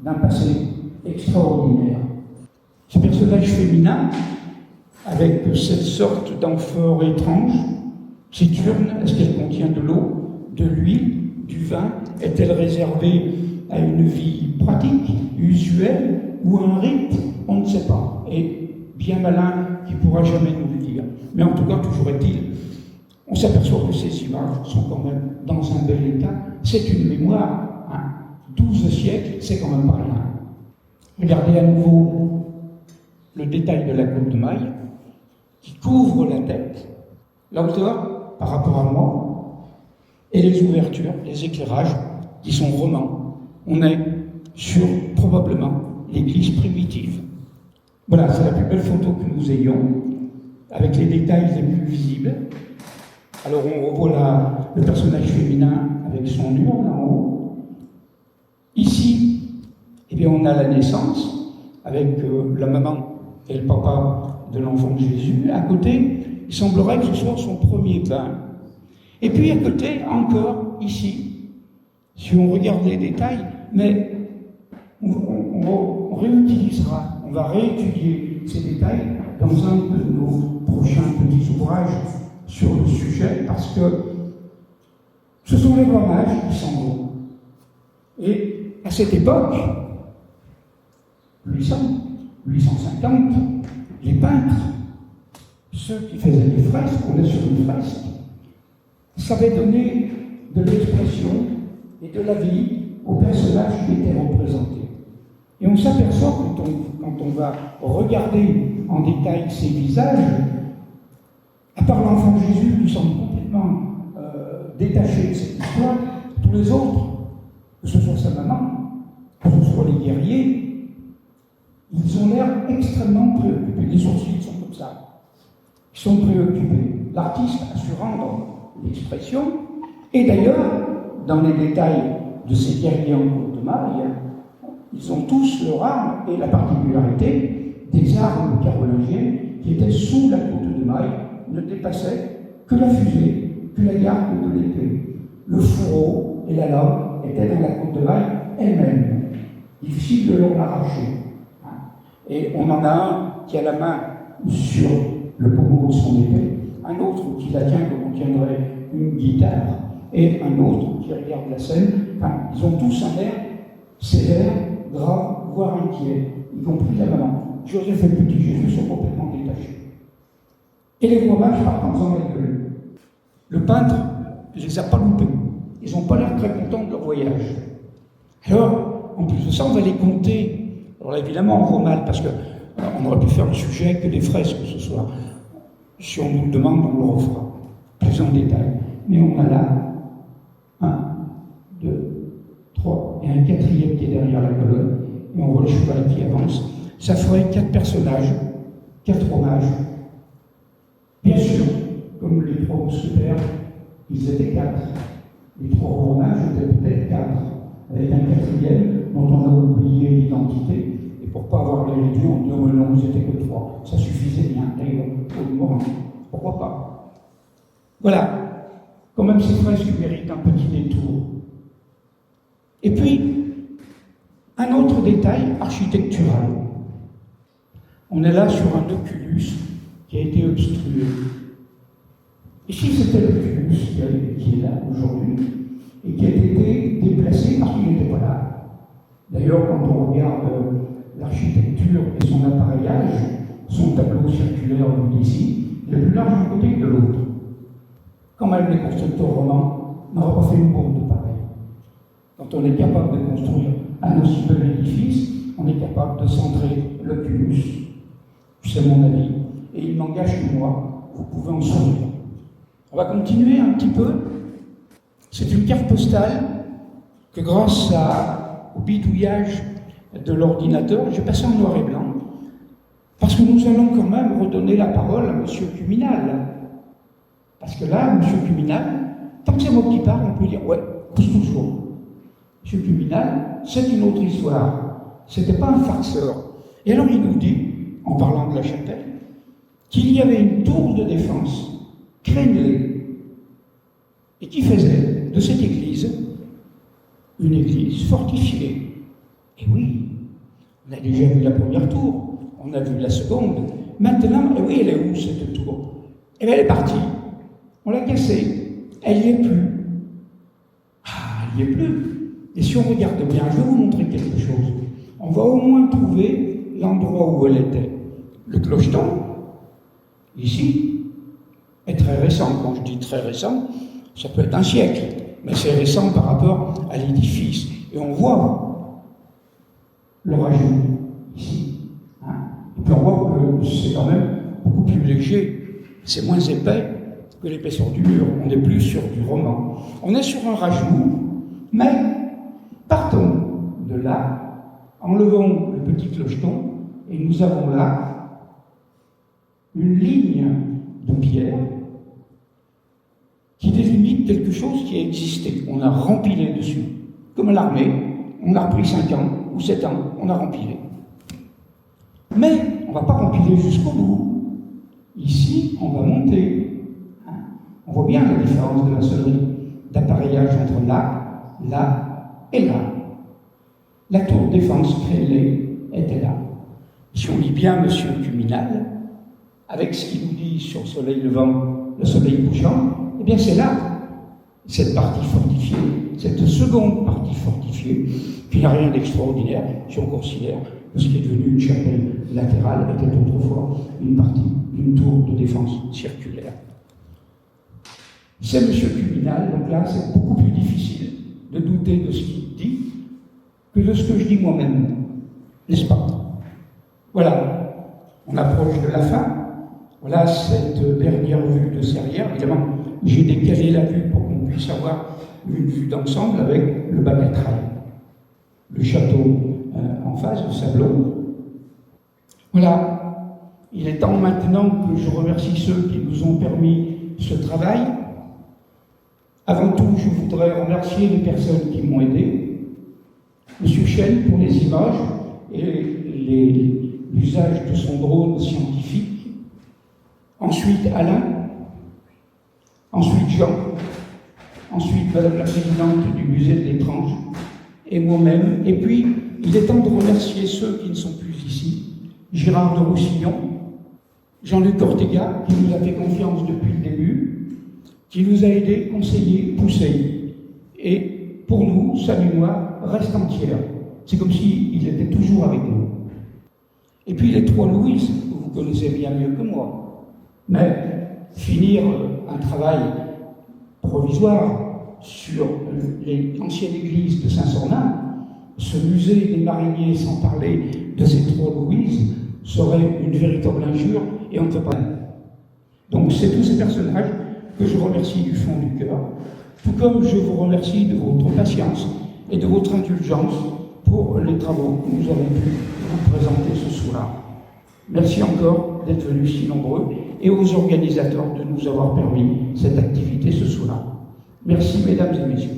S2: d'un passé extraordinaire. Ce personnage féminin, avec cette sorte d'amphore étrange, cette urne, est-ce qu'elle contient de l'eau, de l'huile, du vin? Est-elle réservée à une vie pratique, usuelle, ou un rite? On ne sait pas. Et bien malin qui ne pourra jamais nous le dire. Mais en tout cas, toujours est-il, on s'aperçoit que ces images sont quand même dans un bel état. C'est une mémoire. 12 siècles, c'est quand même pas rien. Regardez à nouveau le détail de la côte de maille qui couvre la tête, la hauteur par rapport à moi, et les ouvertures, les éclairages qui sont romans. On est sur probablement l'église primitive. Voilà, c'est la plus belle photo que nous ayons, avec les détails les plus visibles. Alors on revoit le personnage féminin avec son urne en haut. Ici, eh bien, on a la naissance avec la maman et le papa de l'enfant Jésus. À côté, il semblerait que ce soit son premier pain. Et puis à côté, encore ici, si on regarde les détails, mais on réutilisera, on va réétudier ces détails dans un de nos prochains petits ouvrages sur le sujet, parce que ce sont les rois mages qui s'en vont. Et à cette époque, 800, 850, les peintres, ceux qui faisaient des fresques, on est sur une fresque, savaient donner de l'expression et de la vie aux personnages qui étaient représentés. Et on s'aperçoit, quand on va regarder en détail ces visages, à part l'enfant Jésus qui semble complètement détaché de cette histoire, tous les autres, que ce soit sa maman, que ce soit les guerriers, ils ont l'air extrêmement préoccupés. Les sourcils sont comme ça. Ils sont préoccupés. L'artiste a su rendre l'expression, et d'ailleurs, dans les détails de ces guerriers en courte de maille, ils ont tous leur arme et la particularité des armes carolingiennes qui étaient sous la courte de maille, ne dépassaient que la fusée, que la garde de l'épée. Le fourreau et la lame étaient dans la courte de maille elle-même. Difficile de leur arracher. Et on en a un qui a la main sur le pommeau de son épée, un autre qui la tient comme on tiendrait une guitare, et un autre qui regarde la scène. Enfin, ils ont tous un air sévère, grave, voire inquiet, y compris la maman. Joseph et le petit Jésus sont complètement détachés. Et les rois mages partent en faisant la gueule. Le peintre ne les a pas loupés. Ils n'ont pas l'air très contents de leur voyage. Alors, en plus de ça, on va les compter. Alors là, évidemment, on voit mal, parce qu'on aurait pu faire le sujet que des fresques ce soir. Si on nous le demande, on le refera, plus en détail. Mais on a là 1, 2, 3, et un quatrième qui est derrière la colonne, et on voit le cheval qui avance. Ça ferait 4 personnages, 4 rois mages. Bien sûr, comme les 3 mousquetaires, ils étaient 4. Les 3 rois mages étaient peut-être 4, avec un quatrième dont on a oublié l'identité. Et pour ne pas avoir les réduits, on dit, oh mais non, ils n'étaient que 3. Ça suffisait bien, d'ailleurs, au moral. Pourquoi pas? Voilà. Quand même, ces fresques méritent un petit détour. Et puis, un autre détail architectural. On est là sur un oculus qui a été obstrué. Ici, c'était l'oculus qui est là aujourd'hui et qui a été déplacé parce qu'il n'était pas là. D'ailleurs, quand on regarde l'architecture et son appareillage, son tableau circulaire d'ici, il est plus large d'un côté que de l'autre. Quand même, les constructeurs romans n'auraient pas fait une bombe pareille. Quand on est capable de construire un aussi bel édifice, on est capable de centrer l'oculus. C'est mon avis. Et il n'engage que moi. Vous pouvez en sourire. On va continuer un petit peu. C'est une carte postale que grâce au bidouillage de l'ordinateur, j'ai passé en noir et blanc. Parce que nous allons quand même redonner la parole à M. Cuminal. Parce que là, M. Cuminal, tant que c'est moi qui parle, on peut dire, ouais, pousse toujours. M. Cuminal, c'est une autre histoire. C'était pas un farceur. Et alors il nous dit, en parlant de la chapelle, qu'il y avait une tour de défense crénelée et qui faisait de cette église une église fortifiée. Et oui, on a déjà vu la première tour, on a vu la seconde. Maintenant, et oui, elle est où cette tour? Eh bien, elle est partie. On l'a cassée. Elle n'y est plus. Ah, elle n'y est plus. Et si on regarde bien, je vais vous montrer quelque chose. On va au moins trouver l'endroit où elle était. Le clocheton, ici, est très récent. Quand je dis très récent, ça peut être un siècle, mais c'est récent par rapport à l'édifice. Et on voit le rajout ici. Hein. Et puis on voit que c'est quand même beaucoup plus léger, c'est moins épais que l'épaisseur du mur. On n'est plus sur du roman. On est sur un rajout, mais partons de là, enlevons le petit clocheton, et nous avons là une ligne de pierre qui délimite quelque chose qui a existé. On a rempilé dessus. Comme à l'armée, on a repris 5 ans ou 7 ans, on a rempilé. Mais on ne va pas rempiler jusqu'au bout. Ici, on va monter. On voit bien la différence de maçonnerie, d'appareillage entre là et là. La tour défense créée était là. Si on lit bien M. Cuminal, avec ce qu'il nous dit sur le soleil levant, le soleil couchant, eh bien c'est là, cette partie fortifiée, cette seconde partie fortifiée, qui n'a rien d'extraordinaire, si on considère que ce qui est devenu une chapelle latérale était autrefois une tour de défense circulaire. C'est M. Cuminal, donc là c'est beaucoup plus difficile de douter de ce qu'il dit que de ce que je dis moi-même, n'est-ce pas? Voilà, on approche de la fin. Voilà cette dernière vue de Serrières. Évidemment, j'ai décalé la vue pour qu'on puisse avoir une vue d'ensemble avec le Bas-Catrail, le château en face de Sablon. Voilà, il est temps maintenant que je remercie ceux qui nous ont permis ce travail. Avant tout, je voudrais remercier les personnes qui m'ont aidé. Monsieur Chêne pour les images et l'usage de son drone scientifique. Ensuite Alain. Ensuite Jean. Ensuite Madame la Présidente du Musée de l'Étrange. Et moi-même. Et puis, il est temps de remercier ceux qui ne sont plus ici. Gérard de Roussillon, Jean-Luc Ortega, qui nous a fait confiance depuis le début, qui nous a aidés, conseillés, poussés. Et pour nous, sa mémoire reste entière. C'est comme s'il était toujours avec nous. Et puis les 3 Louises, que vous connaissez bien mieux que moi. Mais finir un travail provisoire sur l'ancienne église de Saint-Sornin, ce musée des mariniers, sans parler de ces 3 Louises, serait une véritable injure et on ne peut pas. Donc c'est tous ces personnages que je remercie du fond du cœur, tout comme je vous remercie de votre patience et de votre indulgence pour les travaux que nous avons pu vous présenter ce soir. Merci encore d'être venus si nombreux et aux organisateurs de nous avoir permis cette activité ce soir. Merci mesdames et messieurs.